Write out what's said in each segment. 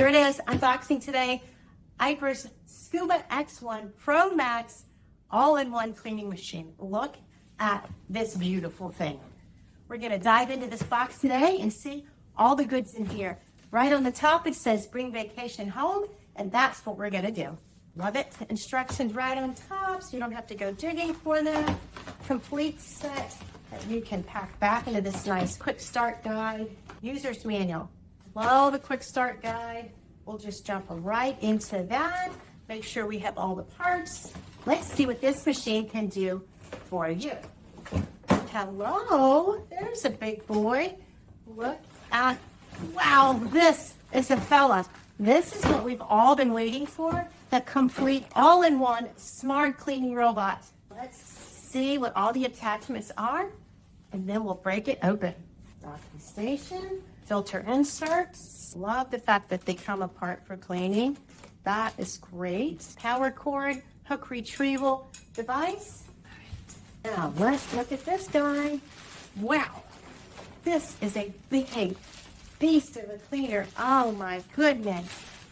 Here it is, unboxing today. Aiper's Scuba X1 Pro Max all-in-one cleaning machine. Look at this beautiful thing. We're gonna dive into this box today and see all the goods in here. Right on the top it says bring vacation home, and that's what we're gonna do. Love it. Instructions right on top so you don't have to go digging for them. Complete set that you can pack back into this nice quick start guide. User's manual. Love the quick start guide. We'll just jump right into that. Make sure we have all the parts. Let's see what this machine can do for you. Hello, there's a big boy. Look at, wow, this is a fella. This is what we've all been waiting for, the complete all-in-one smart cleaning robot. Let's see what all the attachments are, and then we'll break it open. Docking station, filter inserts. Love the fact that they come apart for cleaning. That is great. Power cord, hook retrieval device. Now let's look at this guy. Wow, this is a big beast of a cleaner. Oh my goodness.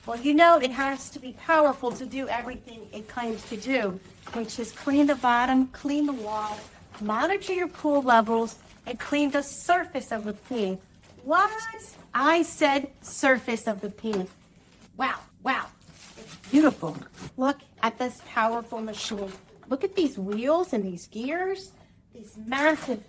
Well, you know it has to be powerful to do everything it claims to do, which is clean the bottom, clean the walls, monitor your pool levels, and clean the surface of the pool. What? I said surface of the pool. Wow, wow. It's beautiful. Look at this powerful machine. Look at these wheels and these gears, these massive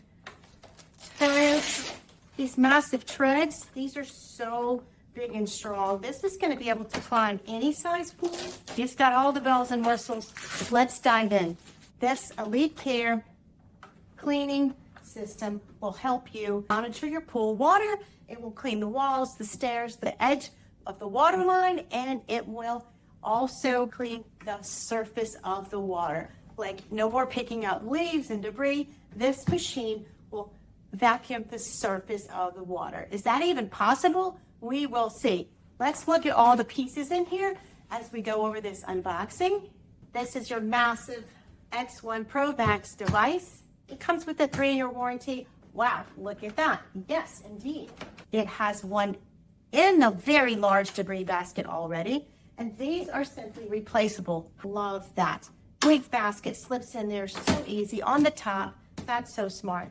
tires, these massive treads. These are so big and strong. This is going to be able to climb any size pool. It's got all the bells and whistles. Let's dive in. This Elite Care cleaning system will help you monitor your pool water. It will clean the walls, the stairs, the edge of the water line, and it will also clean the surface of the water. Like no more picking out leaves and debris. This machine will vacuum the surface of the water. Is that even possible? We will see. Let's look at all the pieces in here as we go over this unboxing. This is your massive X1 Pro Max device. It comes with a 3-year warranty. Wow, look at that. Yes, indeed. It has one in a very large debris basket already, and these are simply replaceable. Love that. Big basket slips in there so easy on the top. That's so smart.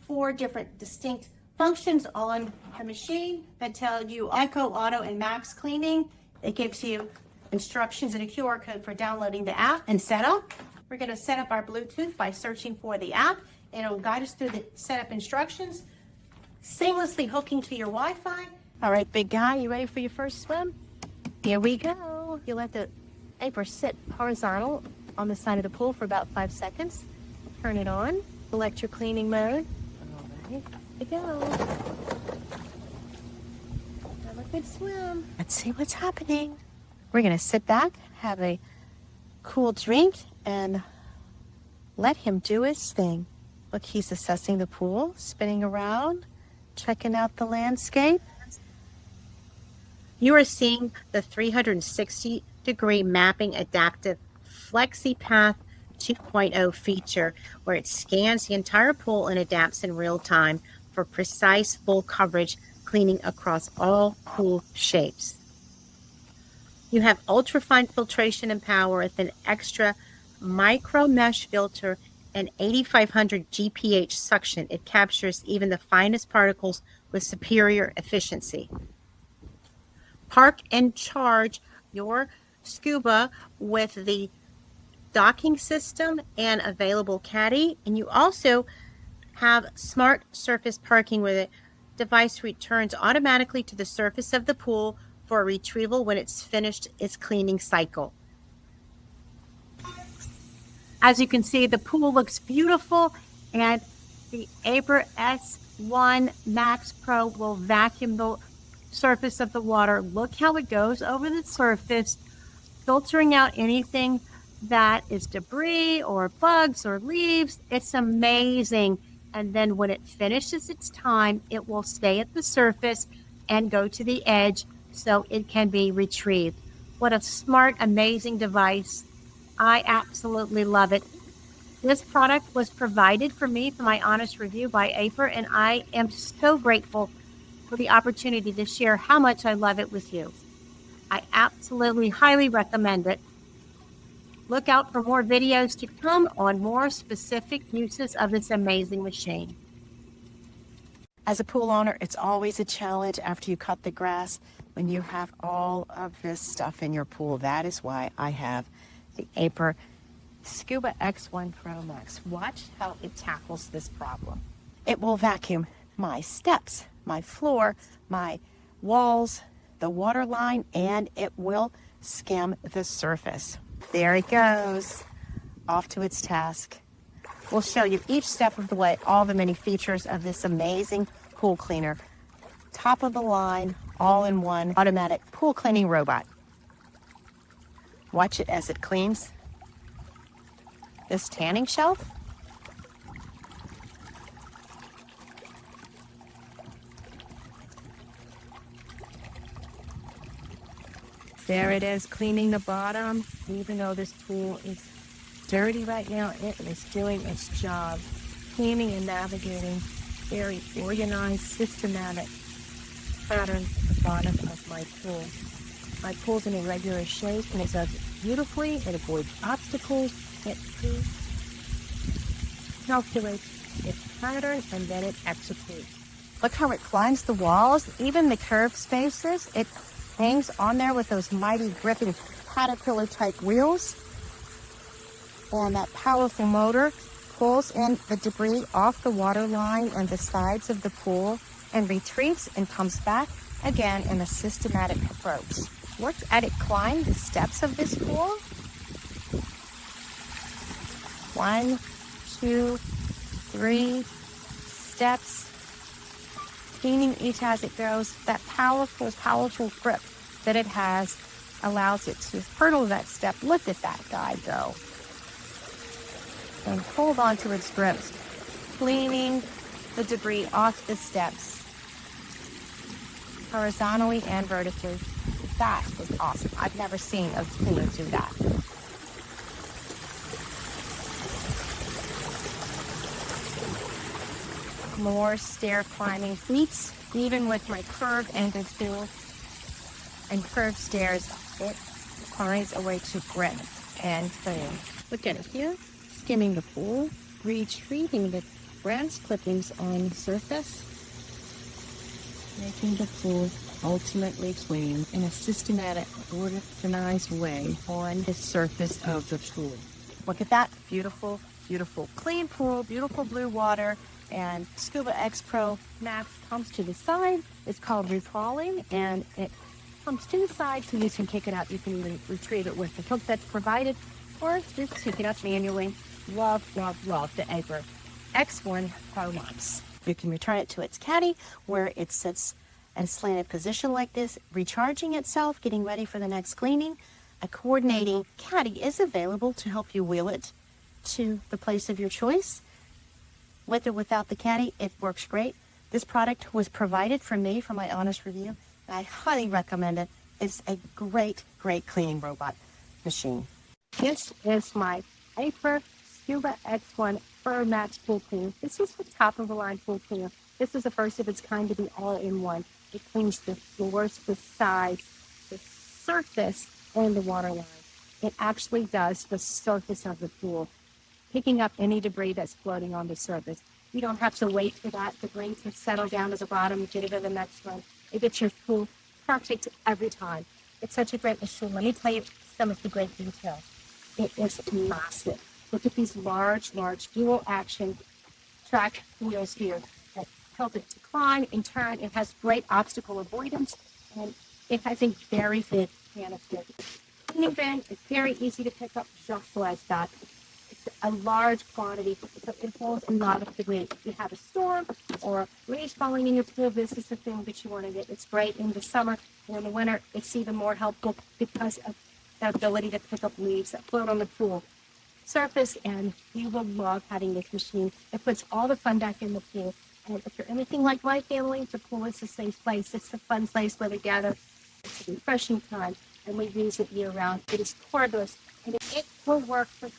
4 different distinct functions on the machine that tell you Eco, Auto, and Max cleaning. It gives you instructions and a QR code for downloading the app and setup. We're going to set up our Bluetooth by searching for the app, and it will guide us through the setup instructions, seamlessly hooking to your Wi-Fi. All right, big guy, you ready for your first swim? Here we go. You let the Aiper sit horizontal on the side of the pool for about 5 seconds. Turn it on. Select your cleaning mode. All right, here we go. Have a good swim. Let's see what's happening. We're going to sit back, have a cool drink, and let him do his thing. Look, he's assessing the pool, spinning around, checking out the landscape. You are seeing the 360-degree mapping adaptive FlexiPath 2.0 feature, where it scans the entire pool and adapts in real time for precise full coverage cleaning across all pool shapes. You have ultra-fine filtration and power with an extra micro mesh filter and 8500 GPH suction. It captures even the finest particles with superior efficiency. Park and charge your scuba with the docking system and available caddy, and you also have smart surface parking with it. Device returns automatically to the surface of the pool for retrieval when it's finished its cleaning cycle. As you can see, the pool looks beautiful, and the Aiper S1 Max Pro will vacuum the surface of the water. Look how it goes over the surface, filtering out anything that is debris or bugs or leaves. It's amazing. And then when it finishes its time, it will stay at the surface and go to the edge so it can be retrieved. What a smart, amazing device. I absolutely love it. This product was provided for me for my honest review by Aiper, and I am so grateful for the opportunity to share how much I love it with you. I absolutely highly recommend it. Look out for more videos to come on more specific uses of this amazing machine. As a pool owner, it's always a challenge after you cut the grass when you have all of this stuff in your pool. That is why I have the Aiper Scuba X1 Pro Max. Watch how it tackles this problem. It will vacuum my steps, my floor, my walls, the water line, and it will skim the surface. There it goes, off to its task. We'll show you each step of the way, all the many features of this amazing pool cleaner. Top of the line, all-in-one automatic pool cleaning robot. Watch it as it cleans this tanning shelf. There it is, cleaning the bottom. Even though this pool is dirty right now, it is doing its job. Cleaning and navigating, very organized, systematic pattern at the bottom of my pool. My pool's in a regular shape and it does it beautifully. It avoids obstacles. It calculates its pattern and then it executes. Look how it climbs the walls, even the curved spaces. It hangs on there with those mighty gripping caterpillar type wheels. And that powerful motor pulls in the debris off the water line and the sides of the pool and retreats and comes back again in a systematic approach. Look at it climb the steps of this pool. 1, 2, 3 steps. Cleaning each as it goes. That powerful, powerful grip that it has allows it to hurdle that step. Look at that guy go. And hold on to its grips, cleaning the debris off the steps, horizontally and vertically. That is awesome. I've never seen a cleaner do that. More stair climbing feats, even with my curved angle stool and curved stairs, it finds a way to grip and clean. Look at it here. Skimming the pool, retrieving the grass clippings on the surface, making the pool ultimately clean in a systematic, organized way on the surface of the pool. Look at that, beautiful, beautiful clean pool, beautiful blue water, and Scuba X Pro Max comes to the side. It's called recrawling, and it comes to the side so you can kick it out. You can even retrieve it with the hook that's provided, or just kick it up manually. Love, love, love the Aiper X1 Pro Max. You can return it to its caddy where it sits in a slanted position like this, recharging itself, getting ready for the next cleaning. A coordinating caddy is available to help you wheel it to the place of your choice. With or without the caddy, it works great. This product was provided for me for my honest review. I highly recommend it. It's a great, great cleaning robot machine. This is my Aiper Scuba X1 Pro Max Pool Cleaner. This is the top of the line pool cleaner. This is the first of its kind to be all in one. It cleans the floors, the sides, the surface, and the water line. It actually does the surface of the pool, picking up any debris that's floating on the surface. You don't have to wait for that debris to settle down to the bottom and get it to the next one. It gets your pool perfect every time. It's such a great machine. Let me tell you some of the great detail. It is massive. Look at these large, large dual action track wheels here that help it to climb and turn. It has great obstacle avoidance, and it has a very big canister. Cleaning bin is very easy to pick up just like that. It's a large quantity, so it holds a lot of debris. If you have a storm or leaves falling in your pool, this is the thing that you want to get. It's great in the summer, and in the winter, it's even more helpful because of the ability to pick up leaves that float on the pool surface, and you will love having this machine. It puts all the fun back in the pool. And if you're anything like my family, the pool is a safe place. It's the fun place where we gather. It's a refreshing time, and we use it year-round. It is cordless, and it will work for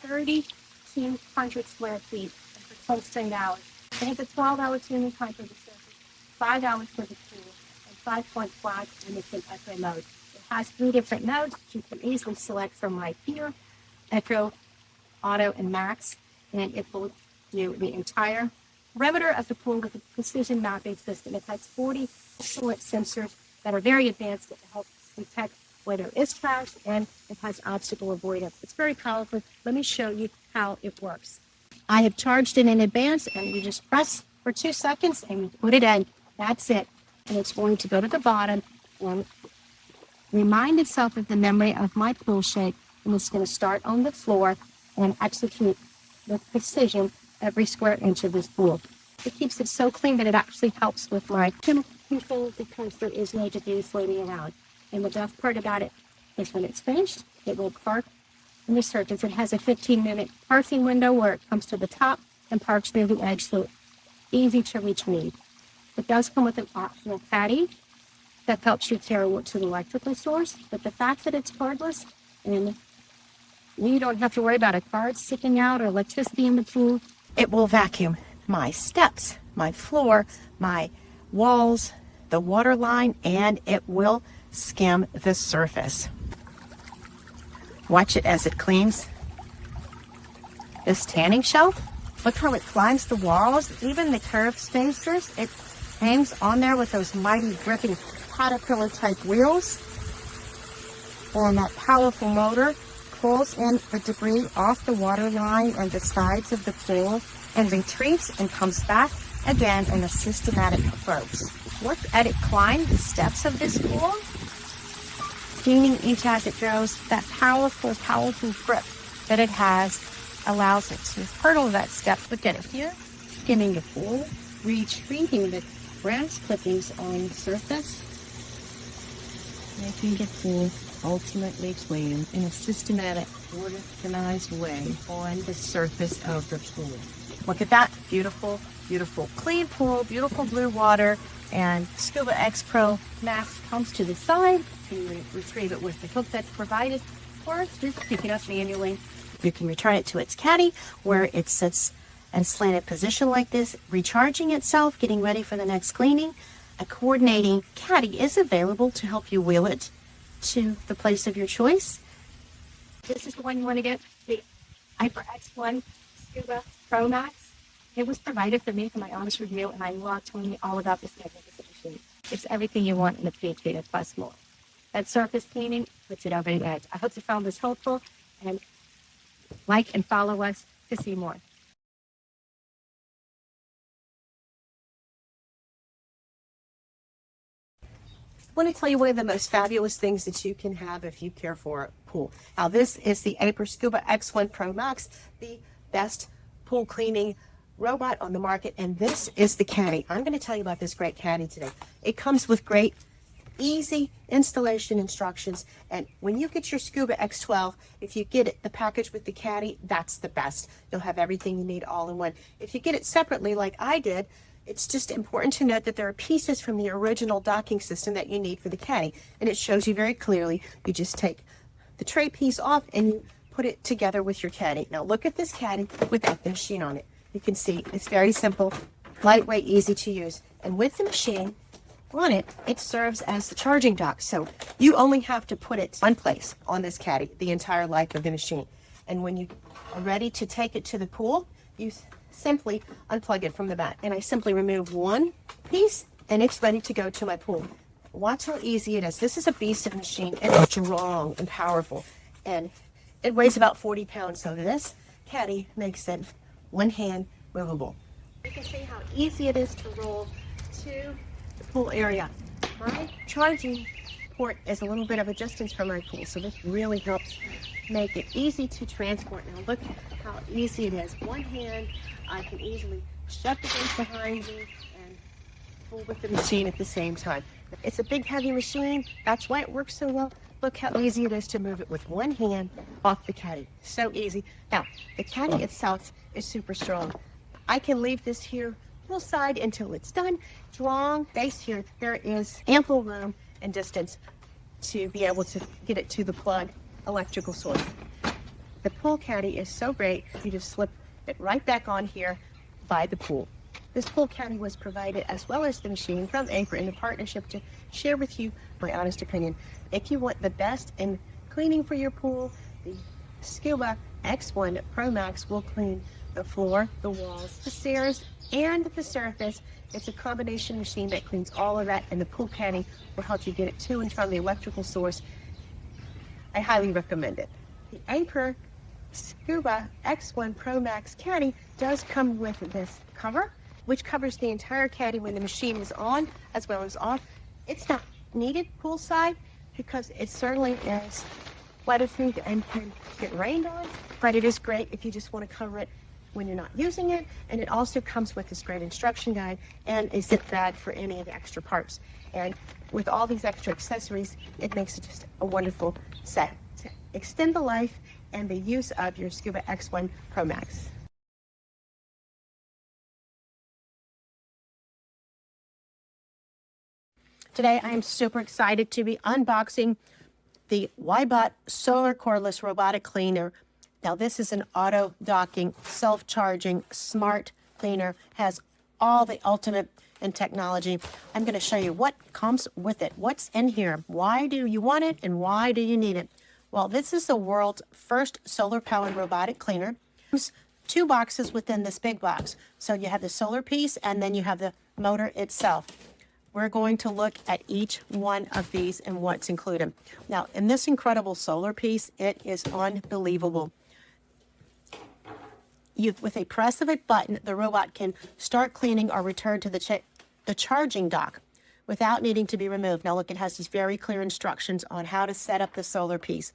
3,200 square feet for close to an hour. And it's a 12-hour tuning time for the surface, 5 hours for the pool, and 5.5 when it's in eco mode. It has 3 different modes. You can easily select from right here, Echo, Auto, and Max, and it will do the entire perimeter of the pool with a precision mapping system. It has 40 excellent sensors that are very advanced to help detect where there is trash, and it has obstacle avoidance. It's very powerful. Let me show you how it works. I have charged it in advance, and you just press for 2 seconds and you put it in. That's it. And it's going to go to the bottom and remind itself of the memory of my pool shake, and it's going to start on the floor and execute with precision every square inch of this pool. It keeps it so clean that it actually helps with my chemical control because there is no debris floating around. And the best part about it is when it's finished, it will park in the surface. It has a 15-minute parking window where it comes to the top and parks near the edge, so easy to retrieve. It does come with an optional caddy that helps you carry it to the electrical source, but the fact that it's cordless and you don't have to worry about a card sticking out or electricity in the pool, it will vacuum my steps, my floor, my walls, the water line, and it will skim the surface. Watch it as it cleans this tanning shelf. Look how it climbs the walls, even the curved spacers. It hangs on there with those mighty gripping caterpillar type wheels. And that powerful motor pulls in the debris off the water line and the sides of the pool and retrieves and comes back again in a systematic approach. Look at it climb the steps of this pool, cleaning each as it goes. That powerful, powerful grip that it has allows it to hurdle that step. Look at it here, skimming the pool, retrieving the grass clippings on the surface, making the pool ultimately clean in a systematic, organized way on the surface of the pool. Look at that beautiful, beautiful clean pool, beautiful blue water, and Scuba X Pro mask comes to the side. You can retrieve it with the hook that's provided, or just pick it up manually. You can return it to its caddy where it sits in a slanted position like this, recharging itself, getting ready for the next cleaning. A coordinating caddy is available to help you wheel it to the place of your choice. This is the one you want to get, the Aiper X1 Scuba Pro Max. It was provided for me for my honest review, and I love telling you all about this magnificent machine. It's everything you want in a PhD plus more. That surface cleaning puts it over the edge. I hope you found this helpful, and like and follow us to see more. I want to tell you one of the most fabulous things that you can have if you care for a pool. Now, this is the Aiper Scuba X1 Pro Max, the best pool cleaning robot on the market, and this is the caddy. I'm going to tell you about this great caddy today. It comes with great, easy installation instructions, and when you get your Scuba X12, if you get it, the package with the caddy, that's the best. You'll have everything you need all in one. If you get it separately, like I did, it's just important to note that there are pieces from the original docking system that you need for the caddy, and it shows you very clearly. You just take the tray piece off and you put it together with your caddy. Now look at this caddy without the machine on it. You can see it's very simple, lightweight, easy to use, and with the machine on it, it serves as the charging dock. So you only have to put it one place on this caddy the entire life of the machine, and when you are ready to take it to the pool, you simply unplug it from the back, and I simply remove one piece and it's ready to go to my pool. Watch how easy it is. This is a beast of a machine. It's strong and powerful, and it weighs about 40 pounds, so this caddy makes it one-hand movable. You can see how easy it is to roll to the pool area. My charging port is a little bit of a distance from my pool, so this really helps make it easy to transport. Now look how easy it is. One hand, I can easily shut the gate behind me and pull with the machine at the same time. It's a big heavy machine, that's why it works so well. Look how easy it is to move it with one hand off the caddy. So easy. Now, the caddy itself is super strong. I can leave this here hillside until it's done. Strong base here. There is ample room and distance to be able to get it to the plug electrical source. The pool caddy is so great, you just slip it right back on here by the pool. This pool caddy was provided, as well as the machine, from Aiper in a partnership to share with you my honest opinion. If you want the best in cleaning for your pool, the Scuba X1 Pro Max will clean the floor, the walls, the stairs, and the surface. It's a combination machine that cleans all of that, and the pool caddy will help you get it to and from the electrical source. I highly recommend it. The Aiper Scuba X1 Pro Max caddy does come with this cover, which covers the entire caddy when the machine is on as well as off. It's not needed poolside because it certainly is weatherproof and can get rained on, but it is great if you just want to cover it when you're not using it. And it also comes with this great instruction guide and a zip bag for any of the extra parts. And with all these extra accessories, it makes it just a wonderful set to extend the life and the use of your Scuba X1 Pro Max. Today, I am super excited to be unboxing the Wybot Solar Cordless Robotic Cleaner. Now, this is an auto-docking, self-charging, smart cleaner, has all the ultimate in technology. I'm going to show you what comes with it, what's in here, why do you want it, and why do you need it. Well, this is the world's first solar-powered robotic cleaner. There's 2 boxes within this big box. So you have the solar piece, and then you have the motor itself. We're going to look at each one of these and what's included. Now, in this incredible solar piece, it is unbelievable. With a press of a button, the robot can start cleaning or return to the charging dock without needing to be removed. Now, look, it has these very clear instructions on how to set up the solar piece.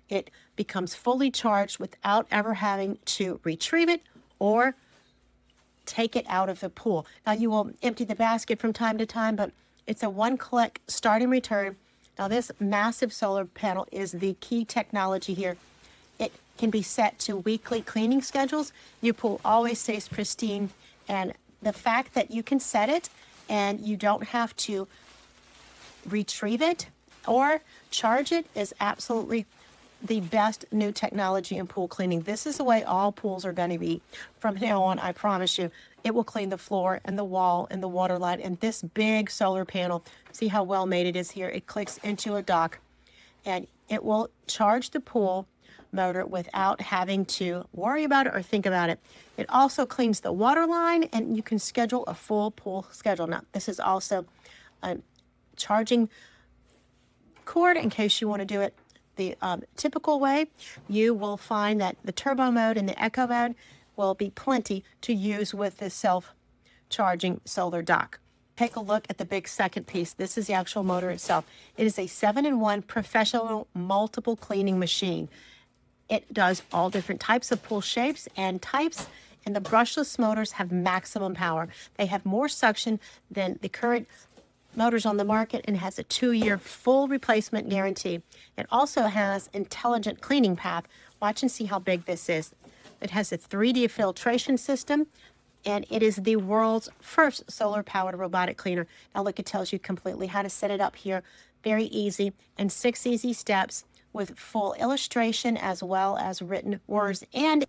It becomes fully charged without ever having to retrieve it or take it out of the pool. Now, you will empty the basket from time to time, but it's a one-click start and return. Now, this massive solar panel is the key technology here. It can be set to weekly cleaning schedules. Your pool always stays pristine, and the fact that you can set it and you don't have to retrieve it or charge it is absolutely the best new technology in pool cleaning. This is the way all pools are going to be from now on. I promise you, it will clean the floor and the wall and the water line. And this big solar panel, see how well made it is here. It clicks into a dock and it will charge the pool motor without having to worry about it or think about it. It also cleans the water line, and you can schedule a full pool schedule. Now, this is also a charging cord in case you want to do it the typical way. You will find that the turbo mode and the eco mode will be plenty to use with this self-charging solar dock. Take a look at the big second piece. This is the actual motor itself. It is a 7-in-1 professional multiple cleaning machine. It does all different types of pool shapes and types, and the brushless motors have maximum power. They have more suction than the current motors on the market and has a 2-year full replacement guarantee. It also has intelligent cleaning path. Watch and see how big this is. It has a 3D filtration system, and it is the world's first solar-powered robotic cleaner. Now look, it tells you completely how to set it up here. Very easy, and 6 easy steps with full illustration as well as written words, and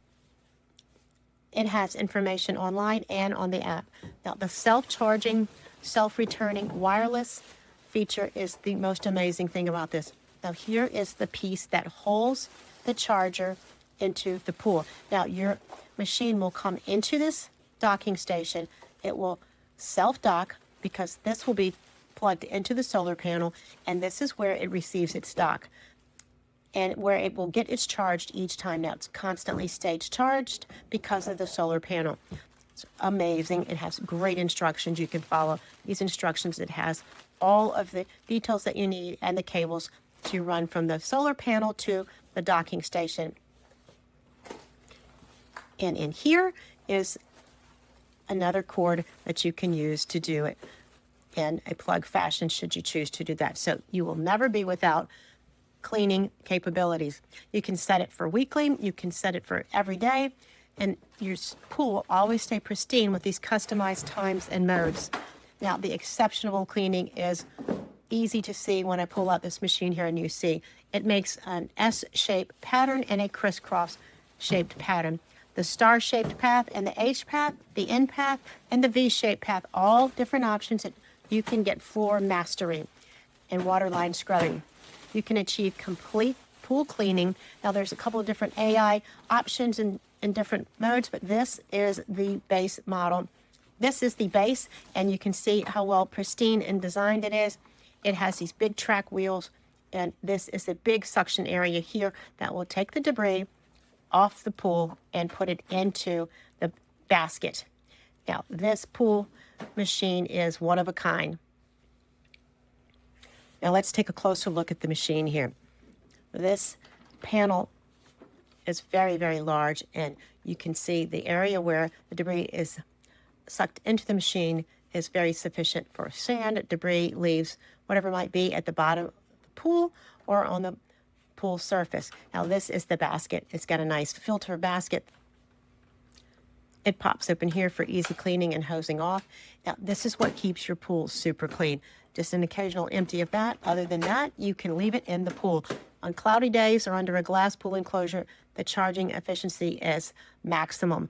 it has information online and on the app. Now the self-charging, self-returning wireless feature is the most amazing thing about this. Now here is the piece that holds the charger into the pool. Now your machine will come into this docking station. It will self-dock because this will be plugged into the solar panel, and this is where it receives its dock and where it will get its charged each time. Now it's constantly stage charged because of the solar panel. It's amazing. It has great instructions you can follow. These instructions, it has all of the details that you need and the cables to run from the solar panel to the docking station. And in here is another cord that you can use to do it in a plug fashion should you choose to do that. So you will never be without cleaning capabilities. You can set it for weekly, you can set it for every day, and your pool will always stay pristine with these customized times and modes. Now, the exceptional cleaning is easy to see when I pull out this machine here, and you see it makes an S-shaped pattern and a crisscross shaped pattern. The star-shaped path and the H path, the N path, and the V-shaped path, all different options that you can get floor mastery. and waterline scrubbing. You can achieve complete pool cleaning. Now there's a couple of different AI options in different modes, but this is the base model. This is the base, and you can see how well pristine and designed it is. It has these big track wheels, and this is a big suction area here that will take the debris off the pool and put it into the basket. Now, this pool machine is one of a kind. Now, let's take a closer look at the machine here. This panel is very, very large, and you can see the area where the debris is sucked into the machine is very sufficient for sand, debris, leaves, whatever might be at the bottom of the pool or on the pool surface. Now, this is the basket. It's got a nice filter basket. It pops open here for easy cleaning and hosing off. Now, this is what keeps your pool super clean. Just an occasional empty of that. Other than that, you can leave it in the pool. On cloudy days or under a glass pool enclosure, the charging efficiency is maximum.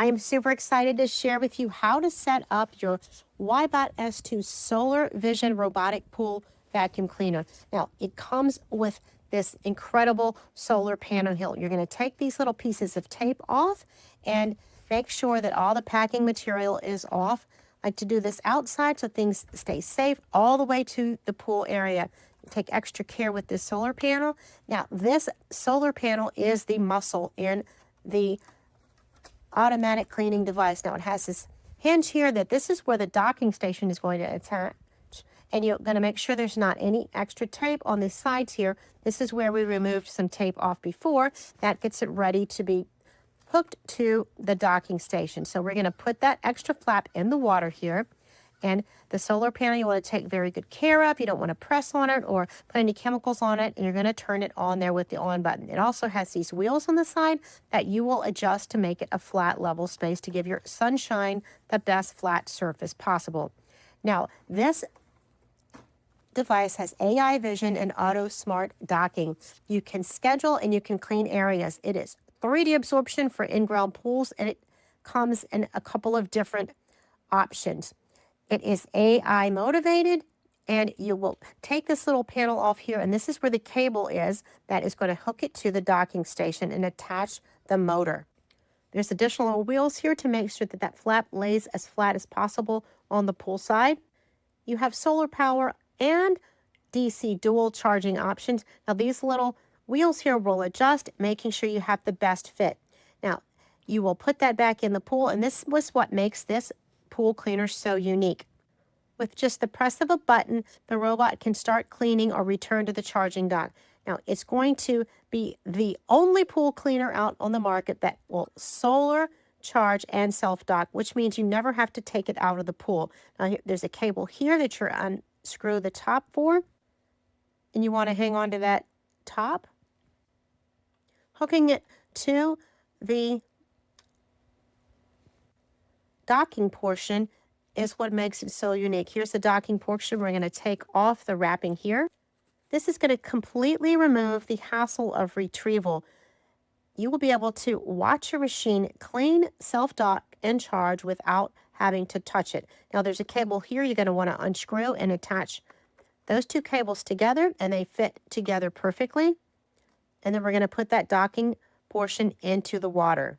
I am super excited to share with you how to set up your Wybot S2 Solar Vision Robotic Pool Vacuum Cleaner. Now, it comes with this incredible solar panel here. You're going to take these little pieces of tape off and make sure that all the packing material is off. I like to do this outside so things stay safe all the way to the pool area. Take extra care with this solar panel. Now, this solar panel is the muscle in the automatic cleaning device. Now, it has this hinge here that this is where the docking station is going to attach. And you're going to make sure there's not any extra tape on the sides here. This is where we removed some tape off before. That gets it ready to be hooked to the docking station. So we're going to put that extra flap in the water here. And the solar panel you want to take very good care of. You don't want to press on it or put any chemicals on it. And you're going to turn it on there with the on button. It also has these wheels on the side that you will adjust to make it a flat level space to give your sunshine the best flat surface possible. Now, this device has AI vision and auto smart docking. You can schedule and you can clean areas. It is 3D absorption for in-ground pools, and it comes in a couple of different options. It is AI motivated, and you will take this little panel off here, and this is where the cable is that is going to hook it to the docking station and attach the motor. There's additional wheels here to make sure that that flap lays as flat as possible on the pool side. You have solar power and DC dual charging options. Now, these little wheels here will adjust, making sure you have the best fit. Now, you will put that back in the pool, and this was what makes this pool cleaner so unique. With just the press of a button, the robot can start cleaning or return to the charging dock. Now, it's going to be the only pool cleaner out on the market that will solar charge and self-dock, which means you never have to take it out of the pool. Now, there's a cable here that you're unscrew the top for, and you want to hang on to that top, hooking it to the docking portion is what makes it so unique. Here's the docking portion. We're going to take off the wrapping here. This is going to completely remove the hassle of retrieval. You will be able to watch your machine clean, self-dock, and charge without having to touch it. Now, there's a cable here you're going to want to unscrew and attach those two cables together, and they fit together perfectly. And then we're going to put that docking portion into the water.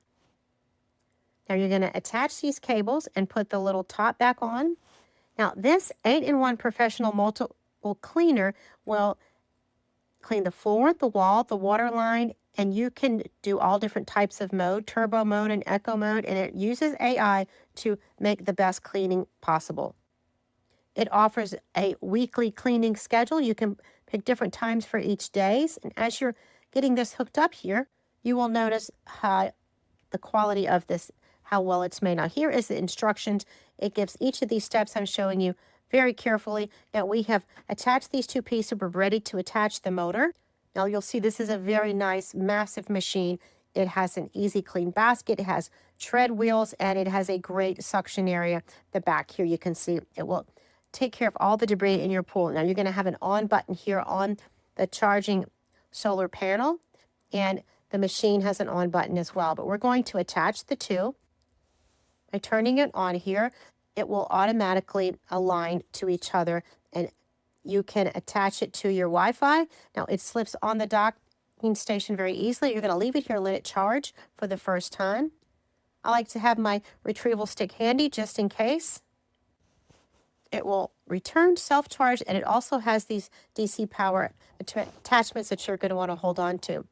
Now, you're going to attach these cables and put the little top back on. Now, this 8-in-1 professional multiple cleaner will clean the floor, the wall, the water line, and you can do all different types of mode, turbo mode and eco mode, and it uses AI to make the best cleaning possible. It offers a weekly cleaning schedule. You can pick different times for each day. And as you're getting this hooked up here, you will notice how the quality of this, how well it's made. Now, here is the instructions. It gives each of these steps I'm showing you very carefully. Now, we have attached these two pieces. We're ready to attach the motor. Now, you'll see this is a very nice, massive machine. It has an easy clean basket. It has tread wheels, and it has a great suction area. The back here, you can see it will take care of all the debris in your pool. Now, you're going to have an on button here on the charging solar panel, and the machine has an on button as well, but we're going to attach the two. By turning it on here, it will automatically align to each other, and you can attach it to your Wi-Fi. Now, it slips on the docking station very easily. You're going to leave it here and let it charge for the first time. I like to have my retrieval stick handy just in case. It will return self-charge, and it also has these DC power attachments that you're going to want to hold on to.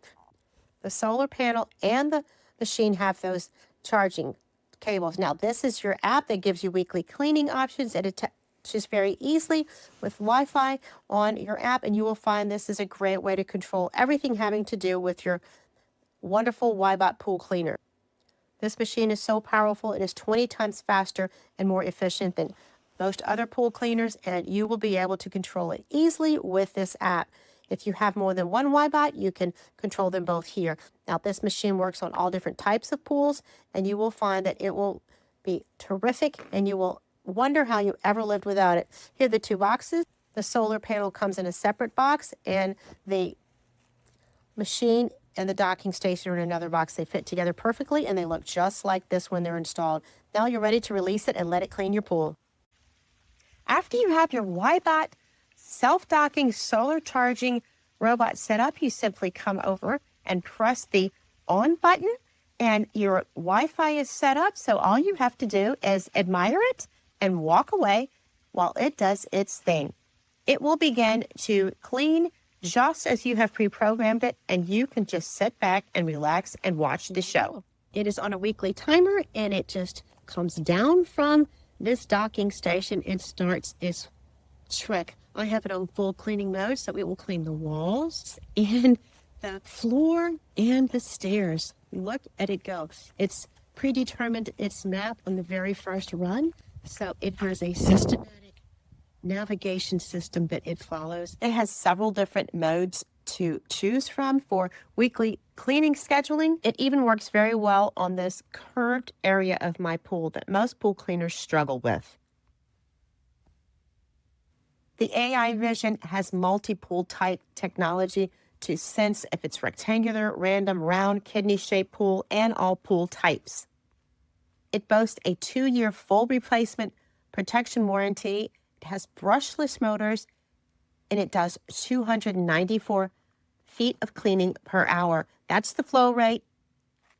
The solar panel and the machine have those charging cables. Now, this is your app that gives you weekly cleaning options. It attaches very easily with Wi-Fi on your app, and you will find this is a great way to control everything having to do with your wonderful Wybot pool cleaner. This machine is so powerful. It is 20 times faster and more efficient than most other pool cleaners, and you will be able to control it easily with this app. If you have more than one Wybot, you can control them both here. Now, this machine works on all different types of pools, and you will find that it will be terrific, and you will wonder how you ever lived without it. Here are the two boxes. The solar panel comes in a separate box, and the machine and the docking station are in another box. They fit together perfectly, and they look just like this when they're installed. Now you're ready to release it and let it clean your pool. After you have your Wybot self-docking solar charging robot set up, you simply come over and press the on button, and your Wi-Fi is set up. So all you have to do is admire it and walk away while it does its thing. It will begin to clean just as you have pre-programmed it, and you can just sit back and relax and watch the show. It is on a weekly timer, and it just comes down from this docking station and starts its trick. I have it on full cleaning mode, so it will clean the walls and the floor and the stairs. Look at it go. It's predetermined its map on the very first run, so it has a systematic navigation system that it follows. It has several different modes to choose from for weekly cleaning scheduling. It even works very well on this curved area of my pool that most pool cleaners struggle with. The AI Vision has multi-pool type technology to sense if it's rectangular, random, round, kidney-shaped pool, and all pool types. It boasts a 2-year full replacement protection warranty. It has brushless motors, and it does 294 feet of cleaning per hour. That's the flow rate,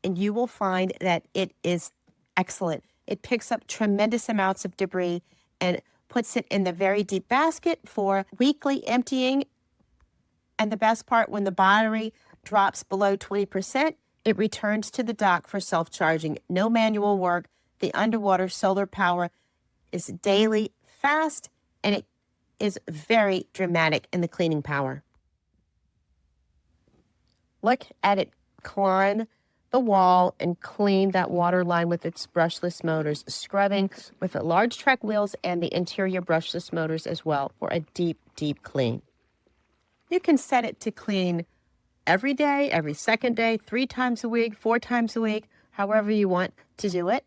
and you will find that it is excellent. It picks up tremendous amounts of debris and puts it in the very deep basket for weekly emptying. And the best part, when the battery drops below 20%, it returns to the dock for self-charging. No manual work. The underwater solar power is daily, fast, and it is very dramatic in the cleaning power. Look at it climb the wall and clean that water line with its brushless motors, scrubbing with the large track wheels and the interior brushless motors as well for a deep, deep clean. You can set it to clean every day, every second day, 3 times a week, 4 times a week, however you want to do it.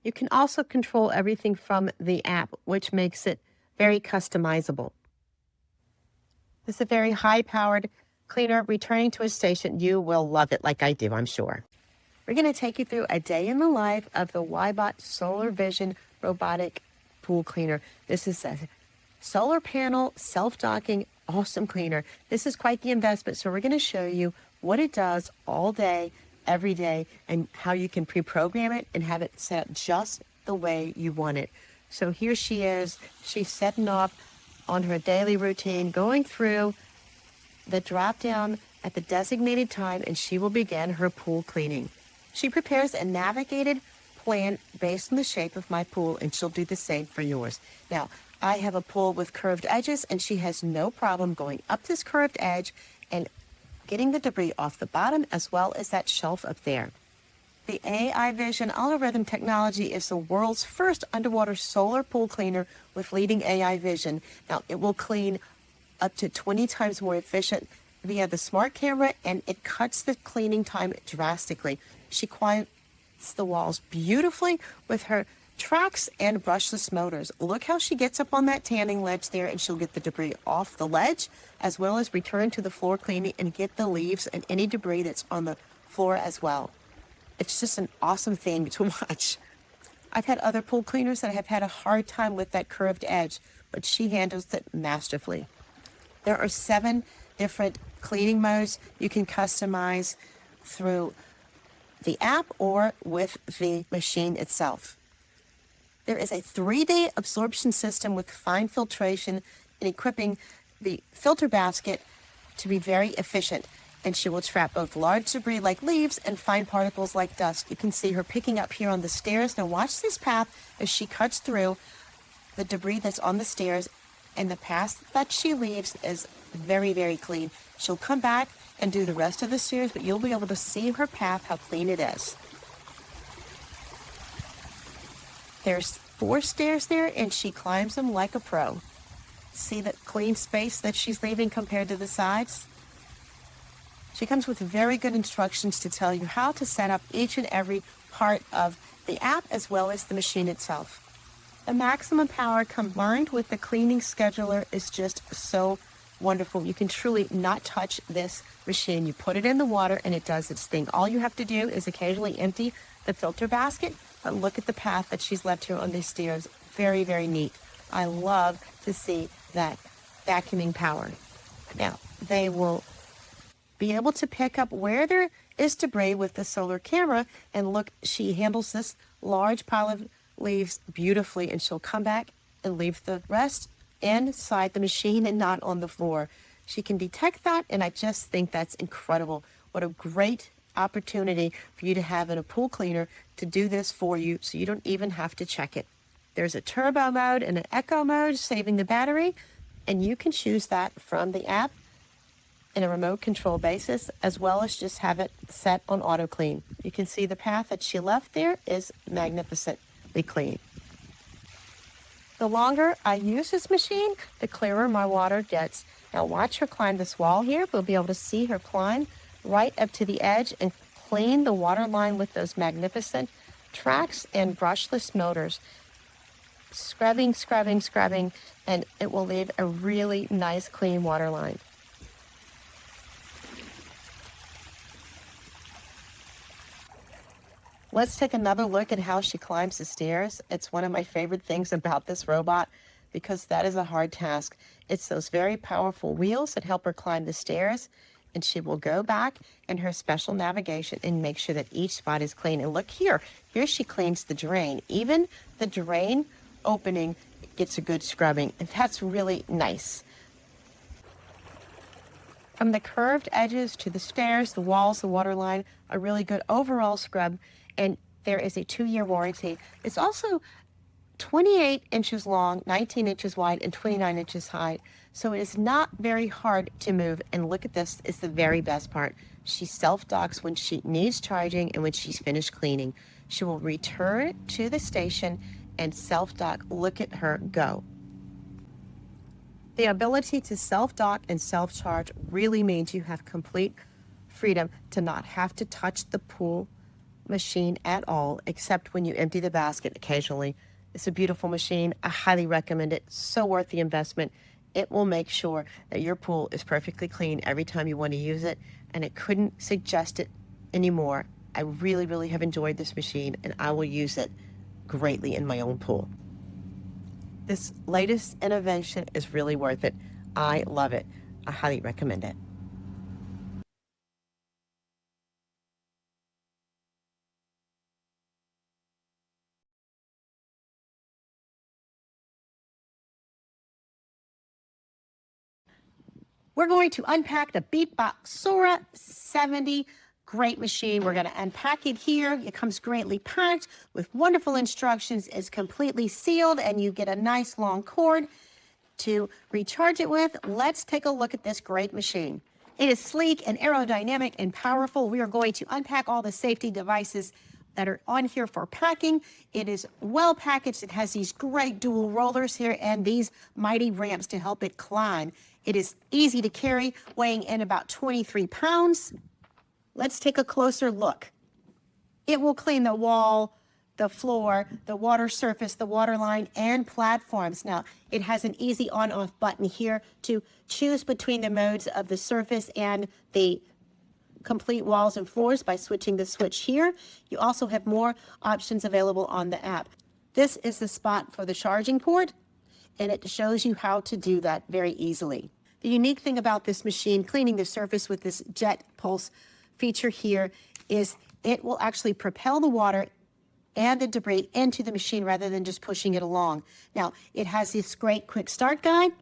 You can also control everything from the app, which makes it very customizable. This is a very high-powered cleaner returning to a station. You will love it like I do, I'm sure. We're going to take you through a day in the life of the Wybot Solar Vision Robotic Pool Cleaner. This is a solar panel, self-docking, awesome cleaner. This is quite the investment, so we're going to show you what it does all day, every day, and how you can pre-program it and have it set up just the way you want it. So here she is. She's setting off on her daily routine, going through the drop down at the designated time, and she will begin her pool cleaning. She prepares a navigated plan based on the shape of my pool, and she'll do the same for yours. Now, I have a pool with curved edges, and she has no problem going up this curved edge and getting the debris off the bottom as well as that shelf up there. The AI Vision algorithm technology is the world's first underwater solar pool cleaner with leading AI Vision. Now, it will clean up to 20 times more efficient via the smart camera, and it cuts the cleaning time drastically. She quiets the walls beautifully with her Tracks and brushless motors. Look how she gets up on that tanning ledge there and she'll get the debris off the ledge as well as return to the floor cleaning and get the leaves and any debris that's on the floor as well. It's just an awesome thing to watch. I've had other pool cleaners that have had a hard time with that curved edge, but she handles it masterfully. There are 7 different cleaning modes you can customize through the app or with the machine itself. There is a 3-day absorption system with fine filtration and equipping the filter basket to be very efficient. And she will trap both large debris like leaves and fine particles like dust. You can see her picking up here on the stairs. Now watch this path as she cuts through the debris that's on the stairs, and the path that she leaves is very, very clean. She'll come back and do the rest of the stairs, but you'll be able to see her path, how clean it is. There's 4 stairs there, and she climbs them like a pro. See the clean space that she's leaving compared to the sides? She comes with very good instructions to tell you how to set up each and every part of the app as well as the machine itself. The maximum power combined with the cleaning scheduler is just so wonderful. You can truly not touch this machine. You put it in the water and it does its thing. All you have to do is occasionally empty the filter basket, but look at the path that she's left here on these stairs. Very, very neat. I love to see that vacuuming power. Now, they will be able to pick up where there is debris with the solar camera, and look, she handles this large pile of leaves beautifully, and she'll come back and leave the rest inside the machine and not on the floor. She can detect that, and I just think that's incredible. What a great opportunity for you to have in a pool cleaner to do this for you so you don't even have to check it. There's a turbo mode and an eco mode, saving the battery, and you can choose that from the app in a remote control basis, as well as just have it set on auto clean. You can see the path that she left there is magnificently clean. The longer I use this machine, the clearer my water gets. Now watch her climb this wall here. We'll be able to see her climb right up to the edge and clean the water line with those magnificent tracks and brushless motors. Scrubbing, scrubbing, scrubbing, and it will leave a really nice clean water line. Let's take another look at how she climbs the stairs. It's one of my favorite things about this robot because that is a hard task. It's those very powerful wheels that help her climb the stairs, and she will go back in her special navigation and make sure that each spot is clean. And look here, here she cleans the drain. Even the drain opening gets a good scrubbing, and that's really nice. From the curved edges to the stairs, the walls, the water line, a really good overall scrub, and there is a 2-year warranty. It's also 28 inches long, 19 inches wide, and 29 inches high. So it is not very hard to move. And look at this, it's the very best part. She self-docks when she needs charging and when she's finished cleaning. She will return to the station and self-dock. Look at her go. The ability to self-dock and self-charge really means you have complete freedom to not have to touch the pool machine at all, except when you empty the basket occasionally. It's a beautiful machine. I highly recommend it. So worth the investment. It will make sure that your pool is perfectly clean every time you want to use it, and I couldn't suggest it anymore. I really, really have enjoyed this machine, and I will use it greatly in my own pool. This latest intervention is really worth it. I love it. I highly recommend it. We're going to unpack the Beatbot Sora 70. Great machine. We're going to unpack it here. It comes greatly packed with wonderful instructions. It's completely sealed, and you get a nice long cord to recharge it with. Let's take a look at this great machine. It is sleek and aerodynamic and powerful. We are going to unpack all the safety devices that are on here for packing. It is well packaged. It has these great dual rollers here and these mighty ramps to help it climb. It is easy to carry, weighing in about 23 pounds. Let's take a closer look. It will clean the wall, the floor, the water surface, the water line, and platforms. Now, it has an easy on-off button here to choose between the modes of the surface and the complete walls and floors by switching the switch here. You also have more options available on the app. This is the spot for the charging port, and it shows you how to do that very easily. The unique thing about this machine cleaning the surface with this jet pulse feature here is it will actually propel the water and the debris into the machine rather than just pushing it along. Now, it has this great quick start guide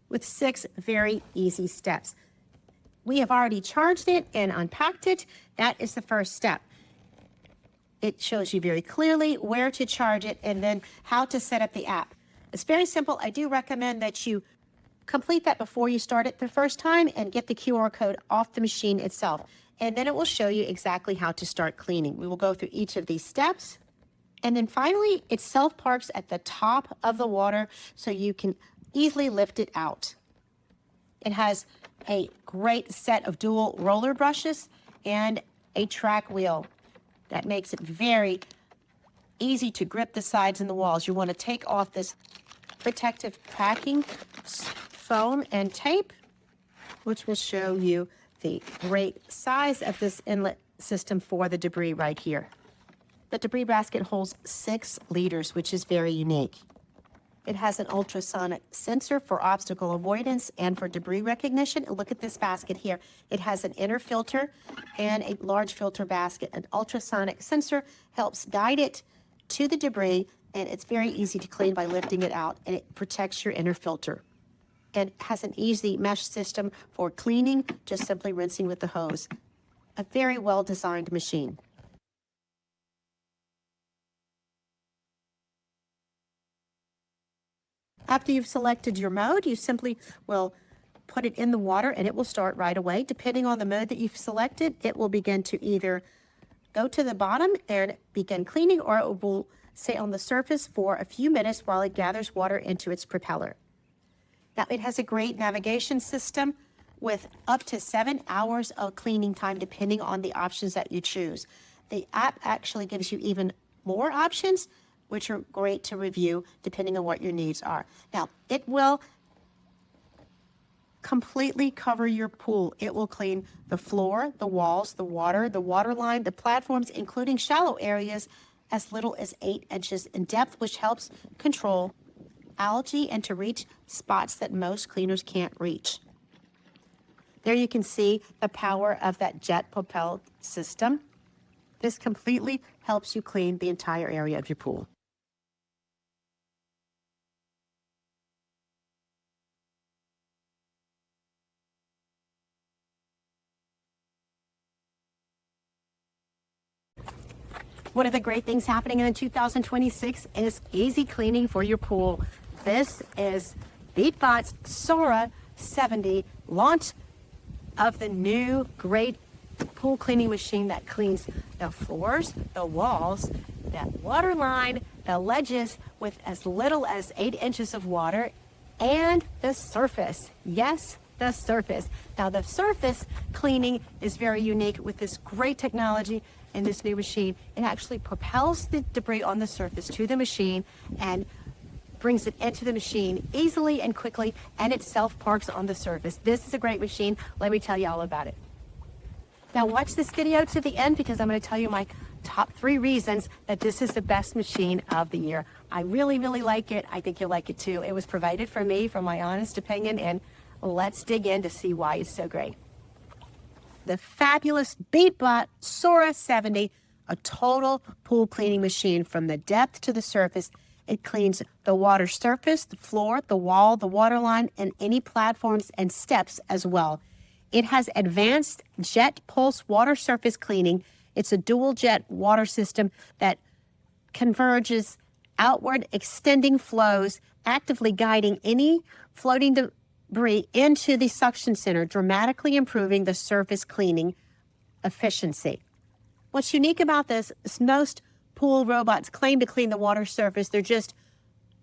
with 6 very easy steps. We have already charged it and unpacked it. That is the first step. It shows you very clearly where to charge it and then how to set up the app. It's very simple. I do recommend that you complete that before you start it the first time and get the QR code off the machine itself. And then it will show you exactly how to start cleaning. We will go through each of these steps. And then finally, it self-parks at the top of the water so you can easily lift it out. It has a great set of dual roller brushes and a track wheel that makes it very easy to grip the sides and the walls. You want to take off this protective packing foam and tape, which will show you the great size of this inlet system for the debris right here. The debris basket holds 6 liters, which is very unique. It has an ultrasonic sensor for obstacle avoidance and for debris recognition. And look at this basket here. It has an inner filter and a large filter basket. An ultrasonic sensor helps guide it to the debris, and it's very easy to clean by lifting it out, and it protects your inner filter. It has an easy mesh system for cleaning, just simply rinsing with the hose. A very well-designed machine. After you've selected your mode, you simply will put it in the water and it will start right away. Depending on the mode that you've selected, it will begin to either go to the bottom and begin cleaning, or it will stay on the surface for a few minutes while it gathers water into its propeller. Now, it has a great navigation system with up to 7 hours of cleaning time, depending on the options that you choose. The app actually gives you even more options, which are great to review depending on what your needs are. Now, it will completely cover your pool. It will clean the floor, the walls, the water line, the platforms, including shallow areas as little as 8 inches in depth, which helps control algae and to reach spots that most cleaners can't reach. There you can see the power of that jet propelled system. This completely helps you clean the entire area of your pool. One of the great things happening in 2026 is easy cleaning for your pool. This is Beatbot's Sora 70 launch of the new great pool cleaning machine that cleans the floors, the walls, the water line, the ledges with as little as 8 inches of water, and the surface. Yes, the surface. Now, the surface cleaning is very unique with this great technology in this new machine. It actually propels the debris on the surface to the machine and brings it into the machine easily and quickly, and it self-parks on the surface. This is a great machine. Let me tell you all about it. Now, watch this video to the end because I'm going to tell you my top 3 reasons that this is the best machine of the year. I really, really like it. I think you'll like it too. It was provided for me, from my honest opinion, and let's dig in to see why it's so great. The fabulous Beatbot Sora 70, a total pool cleaning machine from the depth to the surface. It cleans the water surface, the floor, the wall, the water line, and any platforms and steps as well. It has advanced jet pulse water surface cleaning. It's a dual jet water system that converges outward extending flows, actively guiding any floating debris into the suction center, dramatically improving the surface cleaning efficiency. What's unique about this is most pool robots claim to clean the water surface. They're just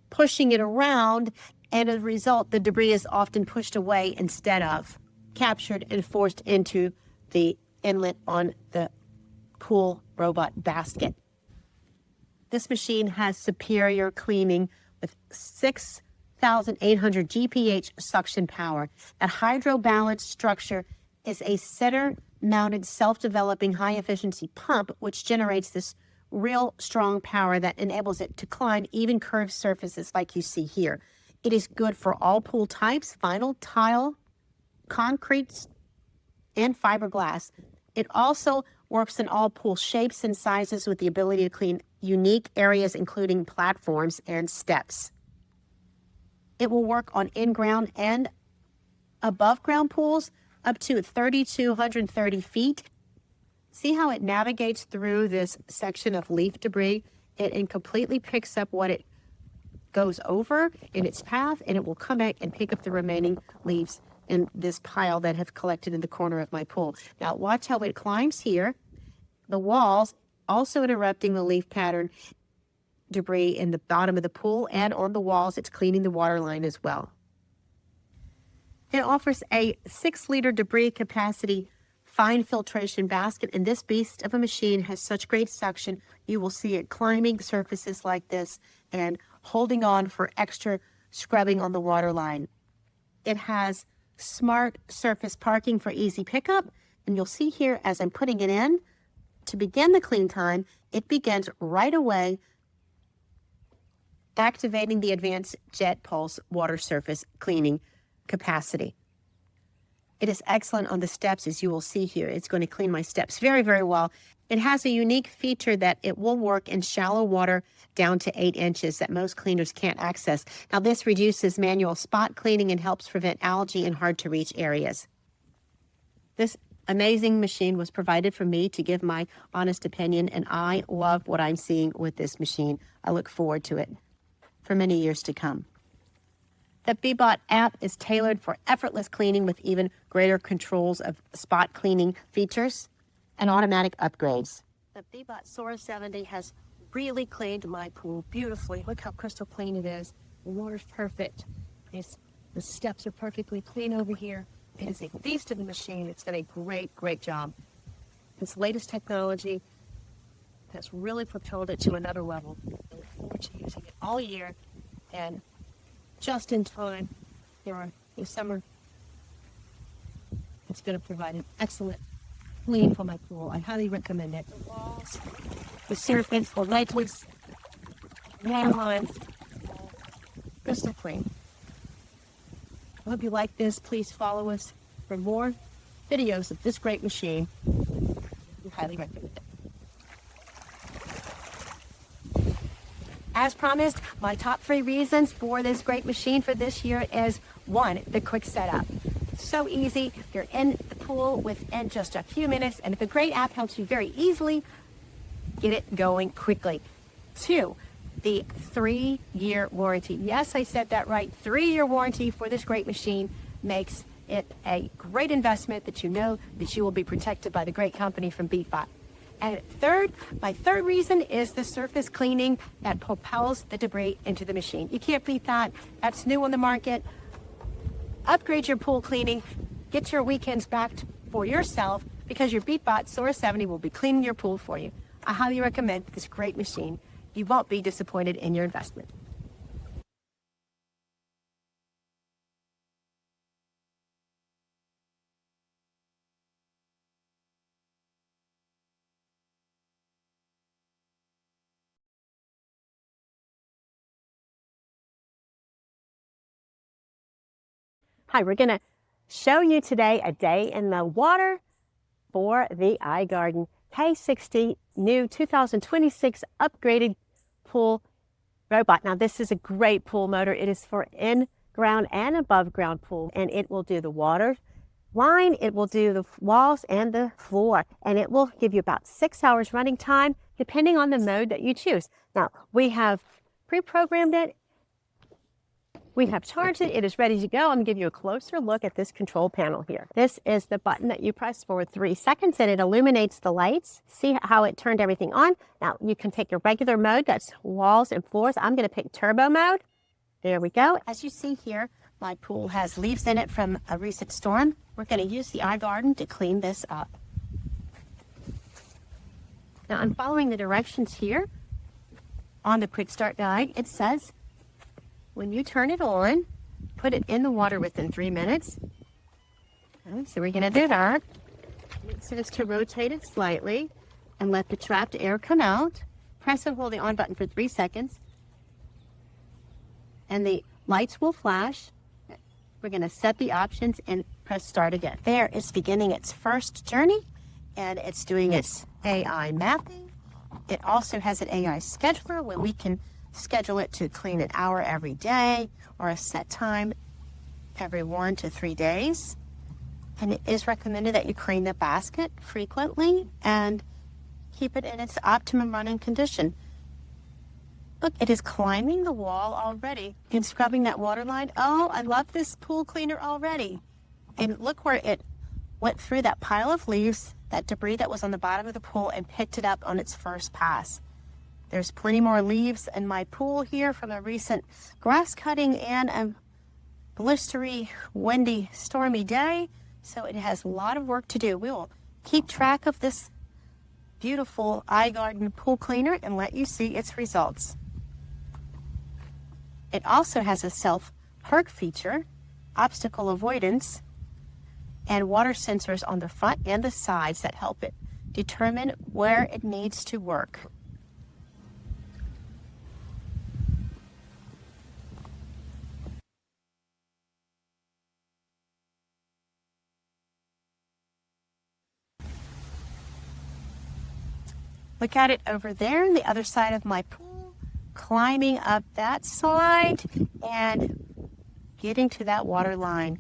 pushing it around, and as a result, the debris is often pushed away instead of captured and forced into the inlet on the pool robot basket. This machine has superior cleaning with 6,800 GPH suction power. That hydro balance structure is a center-mounted, self-developing, high-efficiency pump, which generates this real strong power that enables it to climb even curved surfaces like you see here. It is good for all pool types: vinyl, tile, concrete, and fiberglass. It also works in all pool shapes and sizes with the ability to clean unique areas, including platforms and steps. It will work on in-ground and above-ground pools up to 3,230 feet. See how it navigates through this section of leaf debris? It completely picks up what it goes over in its path, and it will come back and pick up the remaining leaves in this pile that have collected in the corner of my pool. Now watch how it climbs here. The walls also interrupting the leaf pattern debris in the bottom of the pool, and on the walls it's cleaning the water line as well. It offers a 6-liter debris capacity fine filtration basket, and this beast of a machine has such great suction. You will see it climbing surfaces like this and holding on for extra scrubbing on the water line. It has smart surface parking for easy pickup, and you'll see here as I'm putting it in, to begin the clean time, it begins right away, activating the advanced jet pulse water surface cleaning capacity. It is excellent on the steps, as you will see here. It's going to clean my steps very, very well. It has a unique feature that it will work in shallow water down to 8 inches that most cleaners can't access. Now, this reduces manual spot cleaning and helps prevent algae in hard-to-reach areas. This amazing machine was provided for me to give my honest opinion, and I love what I'm seeing with this machine. I look forward to it for many years to come. The Beatbot app is tailored for effortless cleaning with even greater controls of spot cleaning features and automatic upgrades. The Beatbot Soar 70 has really cleaned my pool beautifully. Look how crystal clean it is. The water's perfect. The steps are perfectly clean over here. It is a beast of a machine. It's done a great, great job. This latest technology has really propelled it to another level. I look forward to using it all year, and just in time for the summer. It's going to provide an excellent clean for my pool. I highly recommend it. The walls, the surface, the lights, water lines, crystal clean. I hope you like this. Please follow us for more videos of this great machine. We highly recommend it. As promised, my top 3 reasons for this great machine for this year is 1, the quick setup. So easy. You're in the pool within just a few minutes, and the great app helps you very easily get it going quickly. 2, the 3-year warranty. Yes, I said that right. 3-year warranty for this great machine makes it a great investment that you know that you will be protected by the great company from Beatbot. And third, my third reason is the surface cleaning that propels the debris into the machine. You can't beat that. That's new on the market. Upgrade your pool cleaning. Get your weekends back for yourself, because your Beatbot Soar 70 will be cleaning your pool for you. I highly recommend this great machine. You won't be disappointed in your investment. Hi, we're going to show you today a day in the water for the iGarden K60 new 2026 upgraded pool robot. Now, this is a great pool motor. It is for in-ground and above-ground pool, and it will do the water line, it will do the walls and the floor, and it will give you about 6 hours running time, depending on the mode that you choose. Now, we have pre-programmed it. We have charged it. It is ready to go. I'm going to give you a closer look at this control panel here. This is the button that you press for 3 seconds, and it illuminates the lights. See how it turned everything on? Now, you can take your regular mode. That's walls and floors. I'm going to pick turbo mode. There we go. As you see here, my pool has leaves in it from a recent storm. We're going to use the iGarden to clean this up. Now, I'm following the directions here. on the quick start guide, it says when you turn it on, put it in the water within 3 minutes. Okay, so we're going to do that. It says to rotate it slightly and let the trapped air come out. Press and hold the on button for 3 seconds. And the lights will flash. We're going to set the options and press start again. There, it's beginning its first journey, and it's doing its AI mapping. It also has an AI scheduler where we can schedule it to clean an hour every day or a set time every 1 to 3 days. And it is recommended that you clean the basket frequently and keep it in its optimum running condition. Look, it is climbing the wall already and scrubbing that water line. Oh, I love this pool cleaner already. And look where it went through that pile of leaves, that debris that was on the bottom of the pool, and picked it up on its first pass. There's plenty more leaves in my pool here from a recent grass cutting and a blistery, windy, stormy day. So it has a lot of work to do. We will keep track of this beautiful iGarden pool cleaner and let you see its results. It also has a self-perk feature, obstacle avoidance, and water sensors on the front and the sides that help it determine where it needs to work. Look at it over there on the other side of my pool, climbing up that side and getting to that water line.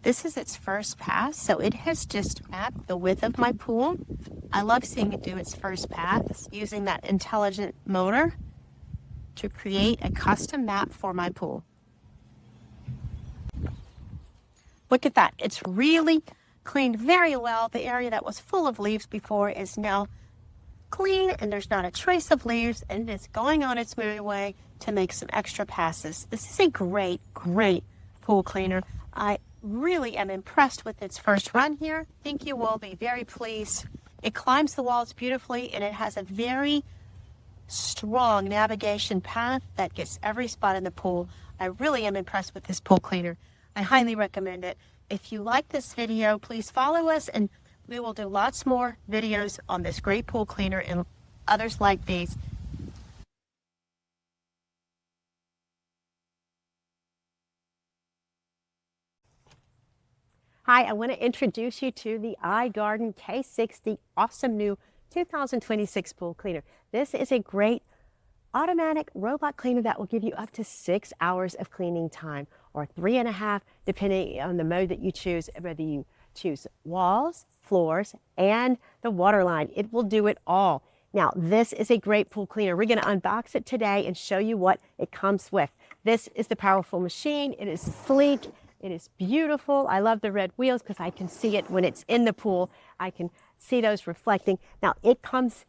This is its first pass, so it has just mapped the width of my pool. I love seeing it do its first pass using that intelligent motor to create a custom map for my pool. Look at that. It's really cleaned very well. The area that was full of leaves before is now clean, and there's not a trace of leaves, and it's going on its merry way to make some extra passes. This is a great, great pool cleaner. I really am impressed with its first run here. I think you will be very pleased. It climbs the walls beautifully, and it has a very strong navigation path that gets every spot in the pool. I really am impressed with this pool cleaner. I highly recommend it. If you like this video, please follow us, and we will do lots more videos on this great pool cleaner and others like these. Hi, I want to introduce you to the iGarden K60 awesome new 2026 pool cleaner. This is a great automatic robot cleaner that will give you up to 6 hours of cleaning time, or 3.5 depending on the mode that you choose, whether you choose walls, floors, and the water line. It will do it all. Now, this is a great pool cleaner. We're going to unbox it today and show you what it comes with. This is the powerful machine. It is sleek. It is beautiful. I love the red wheels because I can see it when it's in the pool. I can see those reflecting. Now, it comes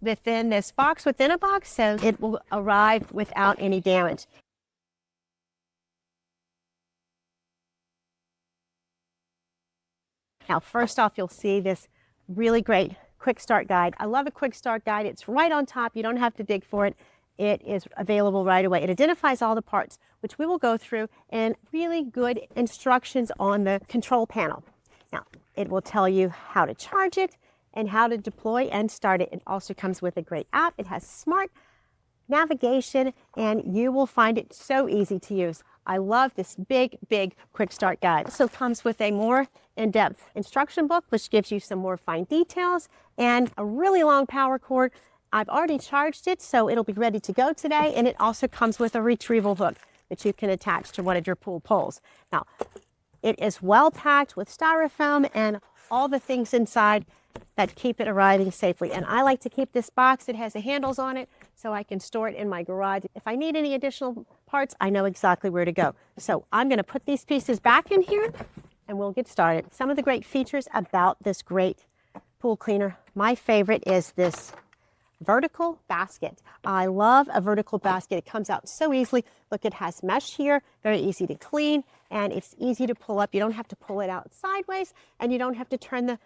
within this box within a box, so it will arrive without any damage. Now, first off, you'll see this really great quick start guide. I love a quick start guide. It's right on top. You don't have to dig for it. It is available right away. It identifies all the parts, which we will go through, and really good instructions on the control panel. Now, it will tell you how to charge it and how to deploy and start it. It also comes with a great app. It has smart navigation, and you will find it so easy to use. I love this big, big quick start guide. It also comes with a more in-depth instruction book, which gives you some more fine details, and a really long power cord. I've already charged it, so it'll be ready to go today, and it also comes with a retrieval hook that you can attach to one of your pool poles. Now, it is well packed with styrofoam and all the things inside that keep it arriving safely. And I like to keep this box. It has the handles on it, so I can store it in my garage. If I need any additional parts, I know exactly where to go. So I'm going to put these pieces back in here, and we'll get started. Some of the great features about this great pool cleaner. My favorite is this vertical basket. I love a vertical basket. It comes out so easily. Look, it has mesh here, very easy to clean, and it's easy to pull up. You don't have to pull it out sideways, and you don't have to turn the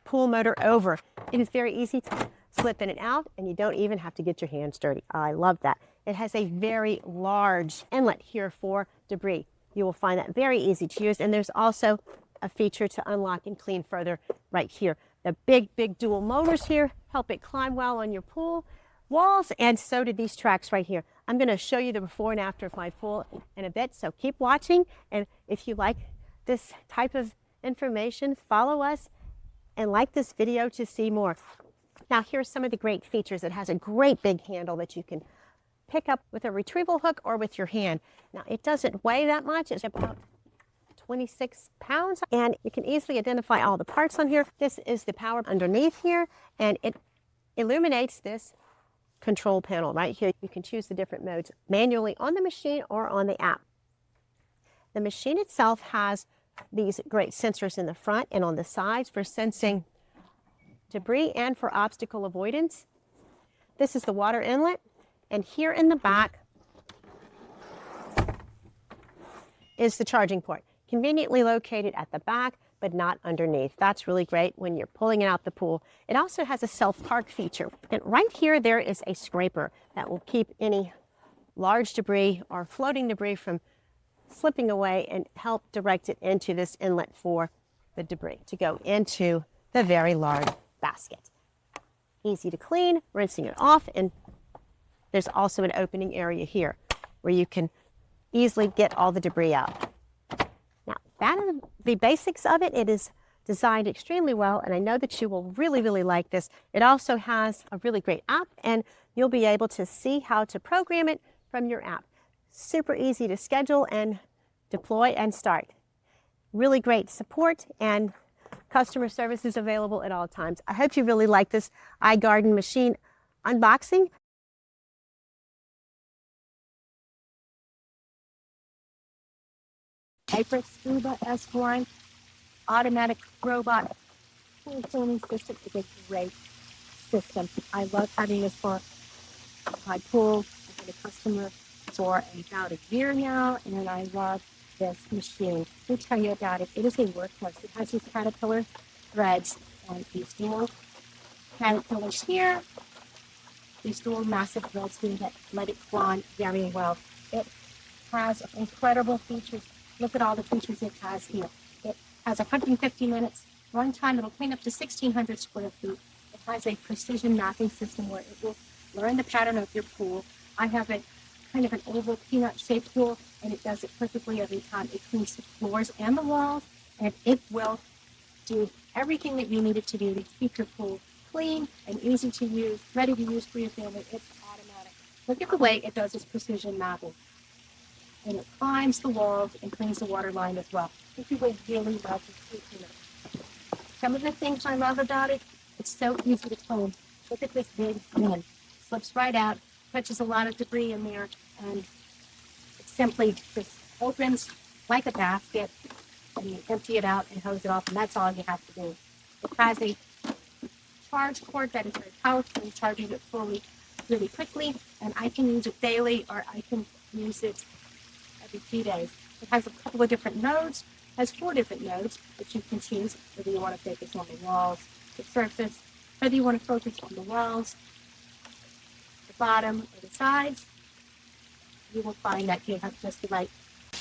pool motor over. It is very easy to slip in and out, and you don't even have to get your hands dirty. I love that. it has a very large inlet here for debris. You will find that very easy to use, and there's also a feature to unlock and clean further right here. The big dual motors here help it climb well on your pool walls, and so do these tracks right here. I'm going to show you the before and after of my pool in a bit, so keep watching, and if you like this type of information, follow us and like this video to see more. Now here's some of the great features. It has a great big handle that you can pick up with a retrieval hook or with your hand. Now it doesn't weigh that much. It's about 26 pounds, and you can easily identify all the parts on here. This is the power underneath here, and it illuminates this control panel right here. You can choose the different modes manually on the machine or on the app. The machine itself has these great sensors in the front and on the sides for sensing debris and for obstacle avoidance. This is the water inlet, and here in the back is the charging port, conveniently located at the back but not underneath. That's really great when you're pulling it out the pool. It also has a self-park feature, and right here there is a scraper that will keep any large debris or floating debris from slipping away and help direct it into this inlet for the debris to go into the very large basket. Easy to clean, rinsing it off, and there's also an opening area here where you can easily get all the debris out. Now, that is the basics of it. It is designed extremely well, and I know that you will really like this. It also has a really great app, and you'll be able to see how to program it from your app. Super easy to schedule and deploy and start. Really great support, and customer service is available at all times. I hope you really like this iGarden machine unboxing. Aiper Scuba S1 automatic robot pool cleaning system is a great system. I love having this for my pool. I've been a customer for about a year now, and I love this machine. Let me tell you about it. It is a workhorse. It has these caterpillar threads and these dual caterpillars here, these dual massive threads here that let it run very well. It has incredible features. Look at all the features it has here. It has 150 minutes run time. It'll clean up to 1,600 square feet. It has a precision mapping system where it will learn the pattern of your pool. I have a kind of an oval peanut-shaped pool, and it does it perfectly every time. It cleans the floors and the walls, and it will do everything that you need it to do to keep your pool clean and easy to use, ready to use for your family. It's automatic. Look at the way it does its precision mapping. And it climbs the walls and cleans the water line as well. Look at the way it really loves it. Some of the things I love about it, it's so easy to clean. Look at this big bin. Slips right out, touches a lot of debris in there, and it simply just opens like a basket, and you empty it out and hose it off, and that's all you have to do. It has a charge cord that is very powerful and charging it fully really quickly, and I can use it daily, or I can use it every few days. It has a couple of different nodes. It has 4 different nodes that you can choose, whether you want to focus on the walls, the surface, whether you want to focus on the walls, the bottom, or the sides. You will find that you have just the right.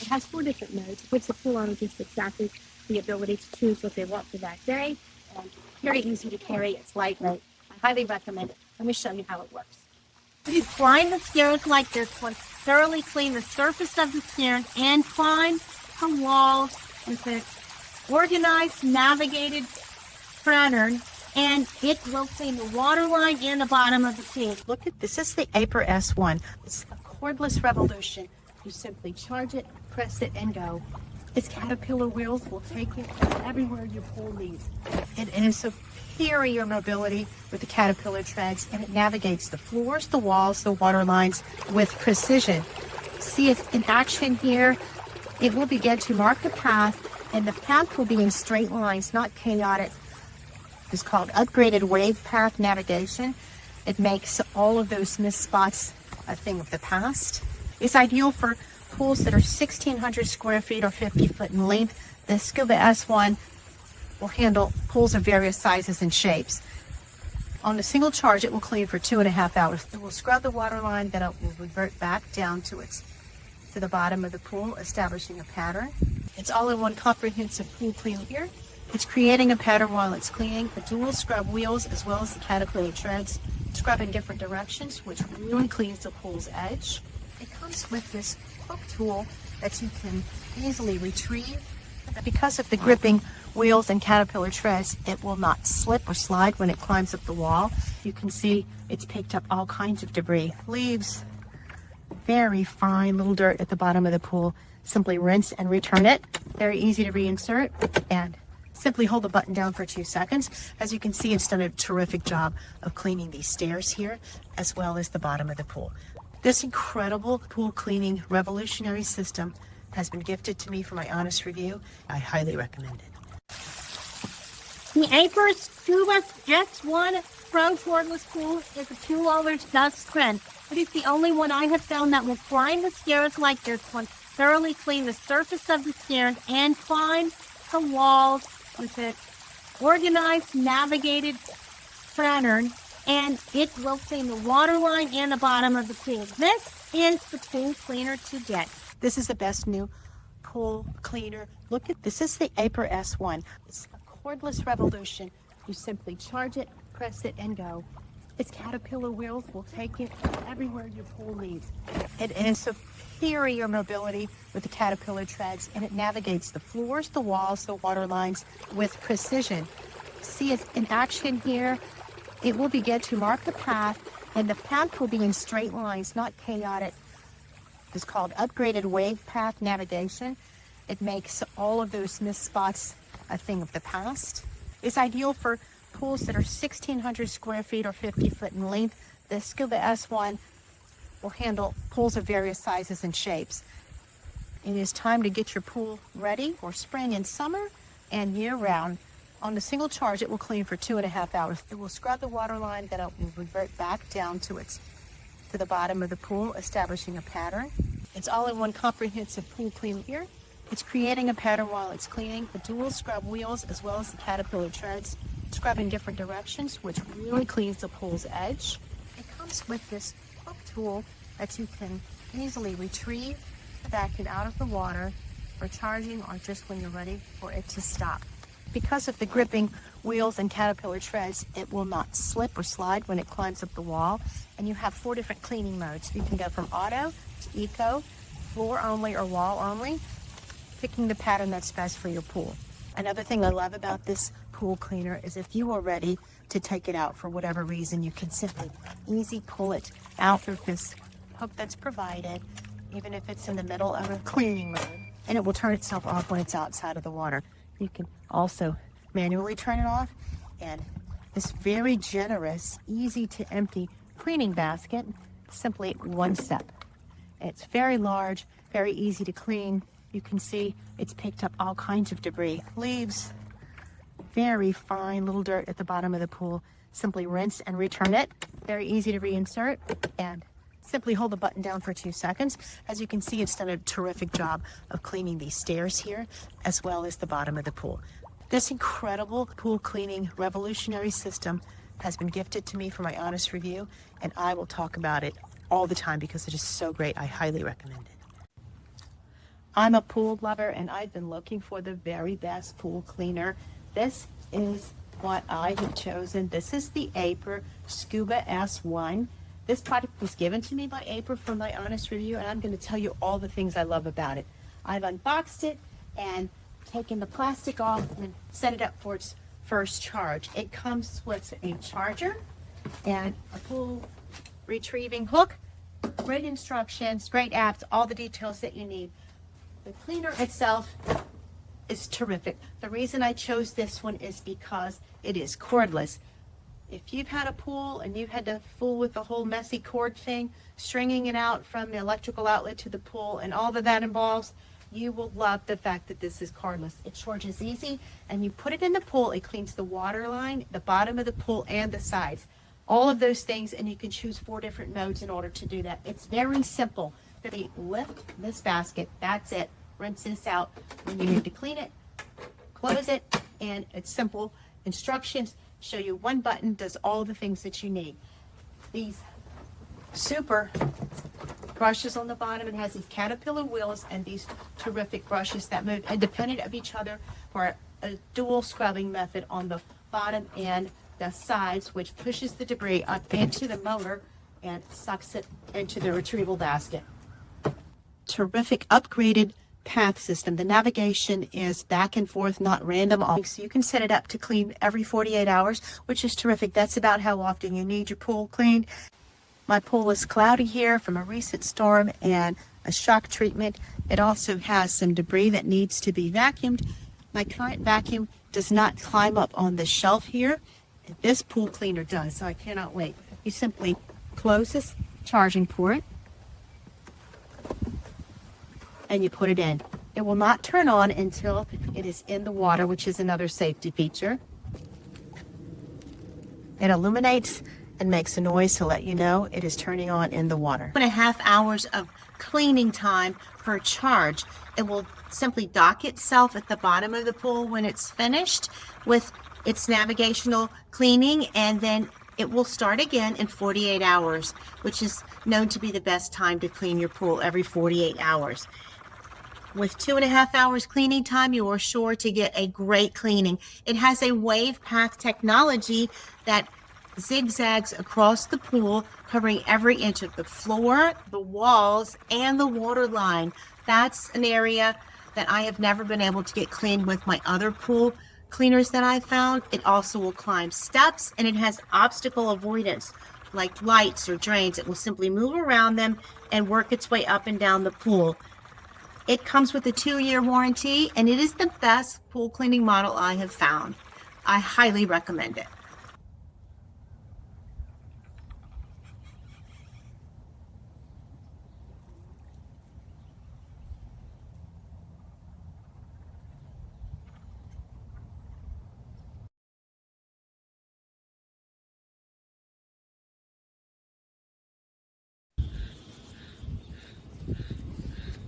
It has 4 different nodes, which the pool owner gives exactly the ability to choose what they want for that day. And very easy to carry. It's lightweight. I highly recommend it. Let me show you how it works. You climb the stairs like this one. Thoroughly clean the surface of the stairs and climb the walls with an organized, navigated pattern, and it will clean the water line and the bottom of the pool. Look at this. Is the Aiper S1. It's a cordless revolution. You simply charge it, press it, and go. Its caterpillar wheels will take it everywhere your pool needs. It has superior mobility with the caterpillar treads, and it navigates the floors, the walls, the water lines with precision. See it in action here. It will begin to mark the path, and the path will be in straight lines, not chaotic. It's called upgraded wave path navigation. It makes all of those missed spots a thing of the past. It's ideal for pools that are 1,600 square feet or 50 foot in length. The Scuba S1 will handle pools of various sizes and shapes. On a single charge, it will clean for 2.5 hours. It will scrub the water line, then it will revert back down to the bottom of the pool, establishing a pattern. It's all in one comprehensive pool clean here. It's creating a pattern while it's cleaning. The dual scrub wheels as well as the caterpillar treads scrub in different directions, which really cleans the pool's edge. It comes with this hook tool that you can easily retrieve. Because of the gripping wheels and caterpillar treads, it will not slip or slide when it climbs up the wall. You can see it's picked up all kinds of debris, leaves, very fine little dirt at the bottom of the pool. Simply rinse and return it. Very easy to reinsert, and simply hold the button down for 2 seconds. As you can see, it's done a terrific job of cleaning these stairs here as well as the bottom of the pool. This incredible pool cleaning revolutionary system has been gifted to me for my honest review. I highly recommend it. The Aiper Scuba Jet 1 Pro Cordless Pool is a $2 dust friend. It is the only one I have found that will climb the stairs like this one, thoroughly clean the surface of the stairs, and climb the walls with an organized, navigated pattern, and it will clean the water line and the bottom of the pool. This is the pool cleaner to get. This is the best new pool cleaner. Look at this. Is the Aiper S1. It's a cordless revolution. You simply charge it, press it, and go. Its caterpillar wheels will take it everywhere your pool needs. It is superior mobility with the caterpillar treads, and it navigates the floors, the walls, the water lines with precision. See it in action here. It will begin to mark the path, and the path will be in straight lines, not chaotic. It's called upgraded wave path navigation. It makes all of those missed spots a thing of the past. It's ideal for pools that are 1,600 square feet or 50 foot in length. The Scuba S1 will handle pools of various sizes and shapes. It is time to get your pool ready for spring and summer and year round. On a single charge, it will clean for 2.5 hours. It will scrub the water line, then it will revert back down to the bottom of the pool, establishing a pattern. It's all in one comprehensive pool clean here. It's creating a pattern while it's cleaning. The dual scrub wheels as well as the caterpillar treads scrub in different directions, which really cleans the pool's edge. It comes with this hook tool that you can easily retrieve, back it out of the water for charging or just when you're ready for it to stop. Because of the gripping wheels and caterpillar treads, it will not slip or slide when it climbs up the wall. And you have 4 different cleaning modes. You can go from auto to eco, floor only or wall only, picking the pattern that's best for your pool. Another thing I love about this pool cleaner is if you are ready to take it out for whatever reason, you can simply easy pull it out through this hook that's provided, even if it's in the middle of a cleaning mode, and it will turn itself off when it's outside of the water. You can also manually turn it off, and this very generous, easy to empty cleaning basket, simply 1 step. It's very large, very easy to clean. You can see it's picked up all kinds of debris, leaves, very fine little dirt at the bottom of the pool. Simply rinse and return it. Very easy to reinsert, and simply hold the button down for 2 seconds. As you can see, it's done a terrific job of cleaning these stairs here as well as the bottom of the pool. This incredible pool cleaning revolutionary system has been gifted to me for my honest review, and I will talk about it all the time because it is so great. I highly recommend it. I'm a pool lover, and I've been looking for the very best pool cleaner. This is what I have chosen. This is the Aiper Scuba S1. This product was given to me by Aiper for my honest review, and I'm going to tell you all the things I love about it. I've unboxed it and taken the plastic off and set it up for its first charge. It comes with a charger and a pool retrieving hook, great instructions, great apps, all the details that you need. The cleaner itself is terrific. The reason I chose this one is because it is cordless. If you've had a pool and you've had to fool with the whole messy cord thing, stringing it out from the electrical outlet to the pool and all that involves, you will love the fact that this is cordless. It charges easy, and you put it in the pool. It cleans the water line, the bottom of the pool, and the sides. All of those things, and you can choose 4 different modes in order to do that. It's very simple. You lift this basket, that's it. Rinse this out when you need to clean it, close it, and it's simple instructions. show you one button does all the things that you need. These super brushes on the bottom, it has these caterpillar wheels and these terrific brushes that move independent of each other for a dual scrubbing method on the bottom and the sides, which pushes the debris up into the motor and sucks it into the retrieval basket. Terrific upgraded path system. The navigation is back and forth, not random. So you can set it up to clean every 48 hours, which is terrific. That's about how often you need your pool cleaned. My pool is cloudy here from a recent storm and a shock treatment. It also has some debris that needs to be vacuumed. My current vacuum does not climb up on the shelf here. This pool cleaner does, so I cannot wait. You simply close this charging port and you put it in. It will not turn on until it is in the water, which is another safety feature. It illuminates and makes a noise to let you know it is turning on in the water. 2.5 hours of cleaning time per charge. It will simply dock itself at the bottom of the pool when it's finished with its navigational cleaning, and then it will start again in 48 hours, which is known to be the best time to clean your pool, every 48 hours. With 2.5 hours cleaning time, you are sure to get a great cleaning. It has a wave path technology that zigzags across the pool, covering every inch of the floor, the walls, and the water line. That's an area that I have never been able to get cleaned with my other pool cleaners that I found. It also will climb steps, and it has obstacle avoidance like lights or drains. It will simply move around them and work its way up and down the pool. It comes with a 2-year warranty, and it is the best pool cleaning model I have found. I highly recommend it.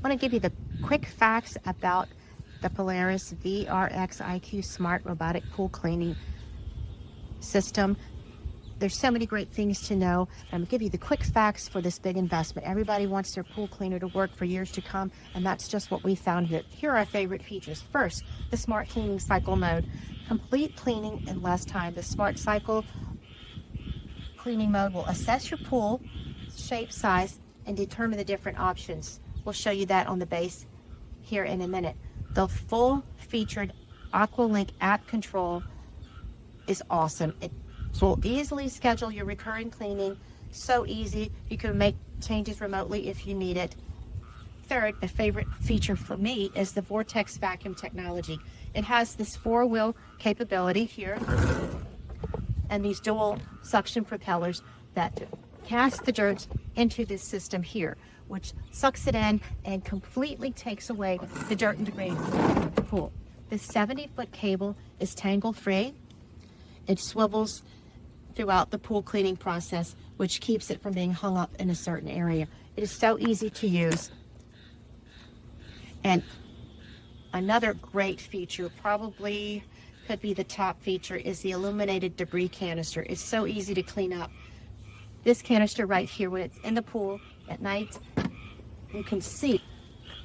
I want to give you the quick facts about the Polaris VRX IQ Smart Robotic Pool Cleaning System. There's so many great things to know. I'm going to give you the quick facts for this big investment. Everybody wants their pool cleaner to work for years to come, and that's just what we found here. Here are our favorite features. First, the Smart Cleaning Cycle Mode. Complete cleaning in less time. The Smart Cycle Cleaning Mode will assess your pool, shape, size, and determine the different options. We'll show you that on the base here in a minute. The full-featured AquaLink app control is awesome. It will easily schedule your recurring cleaning. So easy. You can make changes remotely if you need it. Third, a favorite feature for me is the Vortex vacuum technology. It has this 4-wheel capability here and these dual suction propellers that cast the dirt into this system here, which sucks it in and completely takes away the dirt and debris from the pool. This 70-foot cable is tangle-free. It swivels throughout the pool cleaning process, which keeps it from being hung up in a certain area. It is so easy to use. And another great feature, probably could be the top feature, is the illuminated debris canister. It's so easy to clean up. This canister right here, when it's in the pool at night, you can see,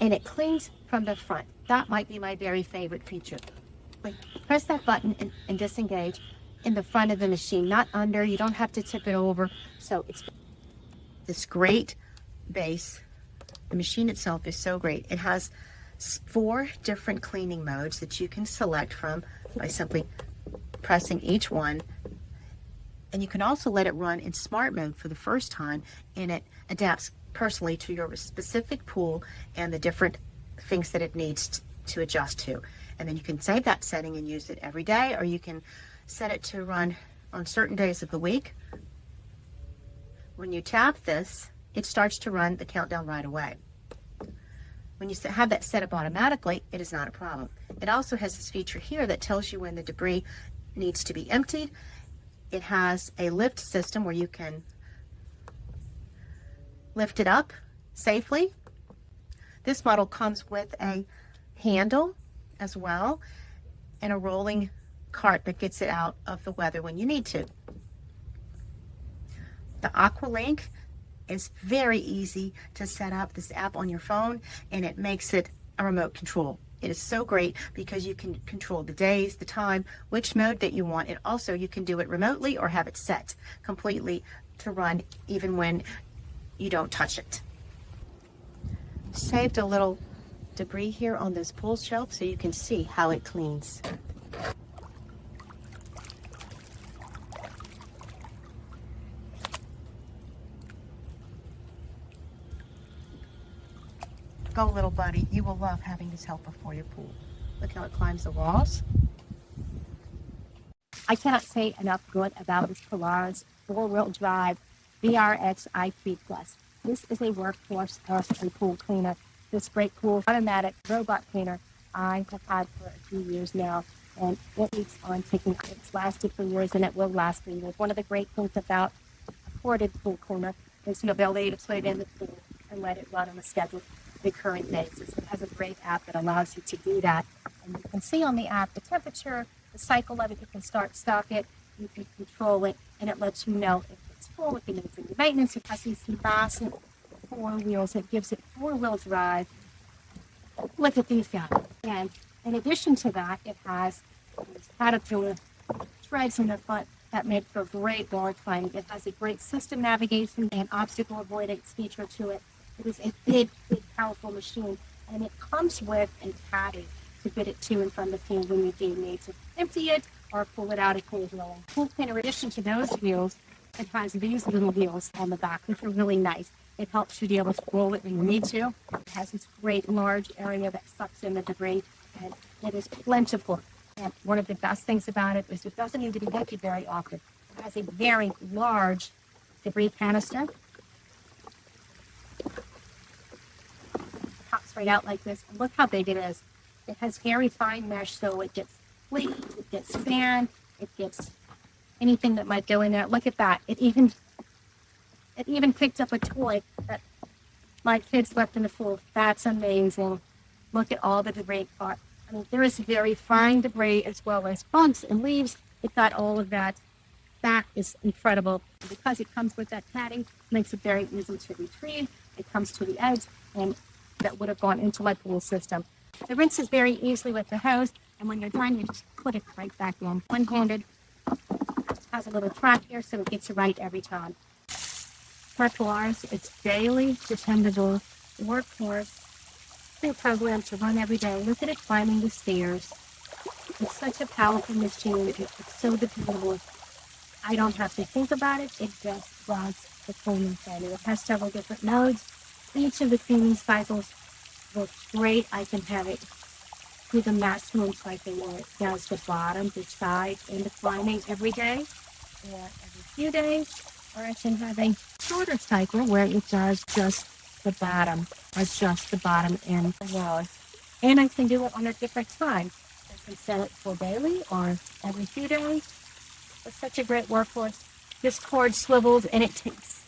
and it cleans from the front. That might be my very favorite feature. Press that button and disengage in the front of the machine, not under. You don't have to tip it over. So it's this great base. The machine itself is so great. It has 4 different cleaning modes that you can select from by simply pressing each one. And you can also let it run in smart mode for the first time, and it adapts personally to your specific pool and the different things that it needs to adjust to. And then you can save that setting and use it every day, or you can set it to run on certain days of the week. When you tap this, it starts to run the countdown right away. When you have that set up automatically, it is not a problem. It also has this feature here that tells you when the debris needs to be emptied. It has a lift system where you can lift it up safely. This model comes with a handle as well and a rolling cart that gets it out of the weather when you need to. The AquaLink is very easy to set up this app on your phone, and it makes it a remote control. It is so great because you can control the days, the time, which mode that you want. And also you can do it remotely or have it set completely to run even when you don't touch it. Saved a little debris here on this pool shelf so you can see how it cleans. Go, little buddy. You will love having this helper for your pool. Look how it climbs the walls. I cannot say enough good about this Polaris four-wheel drive VRX IP Plus. This is a workhorse earth pool cleaner. This great cool automatic robot cleaner I have had for a few years now, and it keeps on ticking. It's lasted for years, and it will last for years. One of the great things about a ported pool cleaner is the ability to put it in the pool and let it run on a scheduled recurring basis. It has a great app that allows you to do that. And you can see on the app the temperature, the cycle of it. You can start, stop it, you can control it, and it lets you know if it's full, if it needs any maintenance. It has these massive 4 wheels. It gives it 4-wheel drive. Look at these guys. And in addition to that, it has these Caterpillar treads in the front that make for great yard climbing. It has a great system navigation and obstacle avoidance feature to it. It is a big, big, powerful machine, and it comes with a caddy to fit it to and from the field when you do need to empty it or pull it out occasionally. Pool cleaner, in addition to those wheels, it has these little wheels on the back, which are really nice. It helps you be able to roll it when you need to. It has this great large area that sucks in the debris, and it is plentiful. And one of the best things about it is it doesn't need to be emptied very often. It has a very large debris canister. Pops right out like this. And look how big it is. It has very fine mesh, so it gets leaked, it gets fanned, it gets anything that might go in there. Look at that. It even picked up a toy that my kids left in the pool. That's amazing. Look at all the debris part. I mean, there is very fine debris as well as bugs and leaves. It got all of that. That is incredible. Because it comes with that caddy, it makes it very easy to retrieve. It comes to the edge, and that would have gone into my pool system. The rinse is very easily with the hose, and when you're done, you just put it right back in. One-handed. Has a little track here, so it gets it right every time. For Polaris, it's daily, dependable, workhorse. They're programmed to run every day. Look at it climbing the stairs. It's such a powerful machine. It's so dependable. I don't have to think about it. It just runs the cleaning cycle. It has several different modes. Each of the cleaning cycles works great. I can have it do the maximum cycle where it does the bottom, the side, and the climbing every day, or every few days. Or I can have a shorter cycle where it does just the bottom, or just the bottom and the walls. And I can do it on a different time. I can set it for daily or every few days. It's such a great workhorse. This cord swivels, and it takes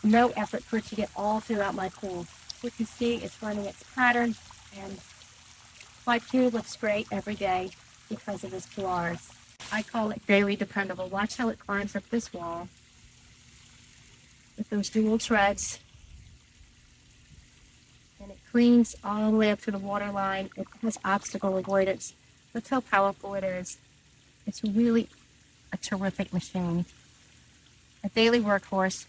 no effort for it to get all throughout my pool. You can see it's running its pattern, and my pool looks great every day because of this Polaris. I call it very dependable. Watch how it climbs up this wall with those dual treads. And it cleans all the way up to the water line. It has obstacle avoidance. Look how powerful it is. It's really a terrific machine. A daily workhorse.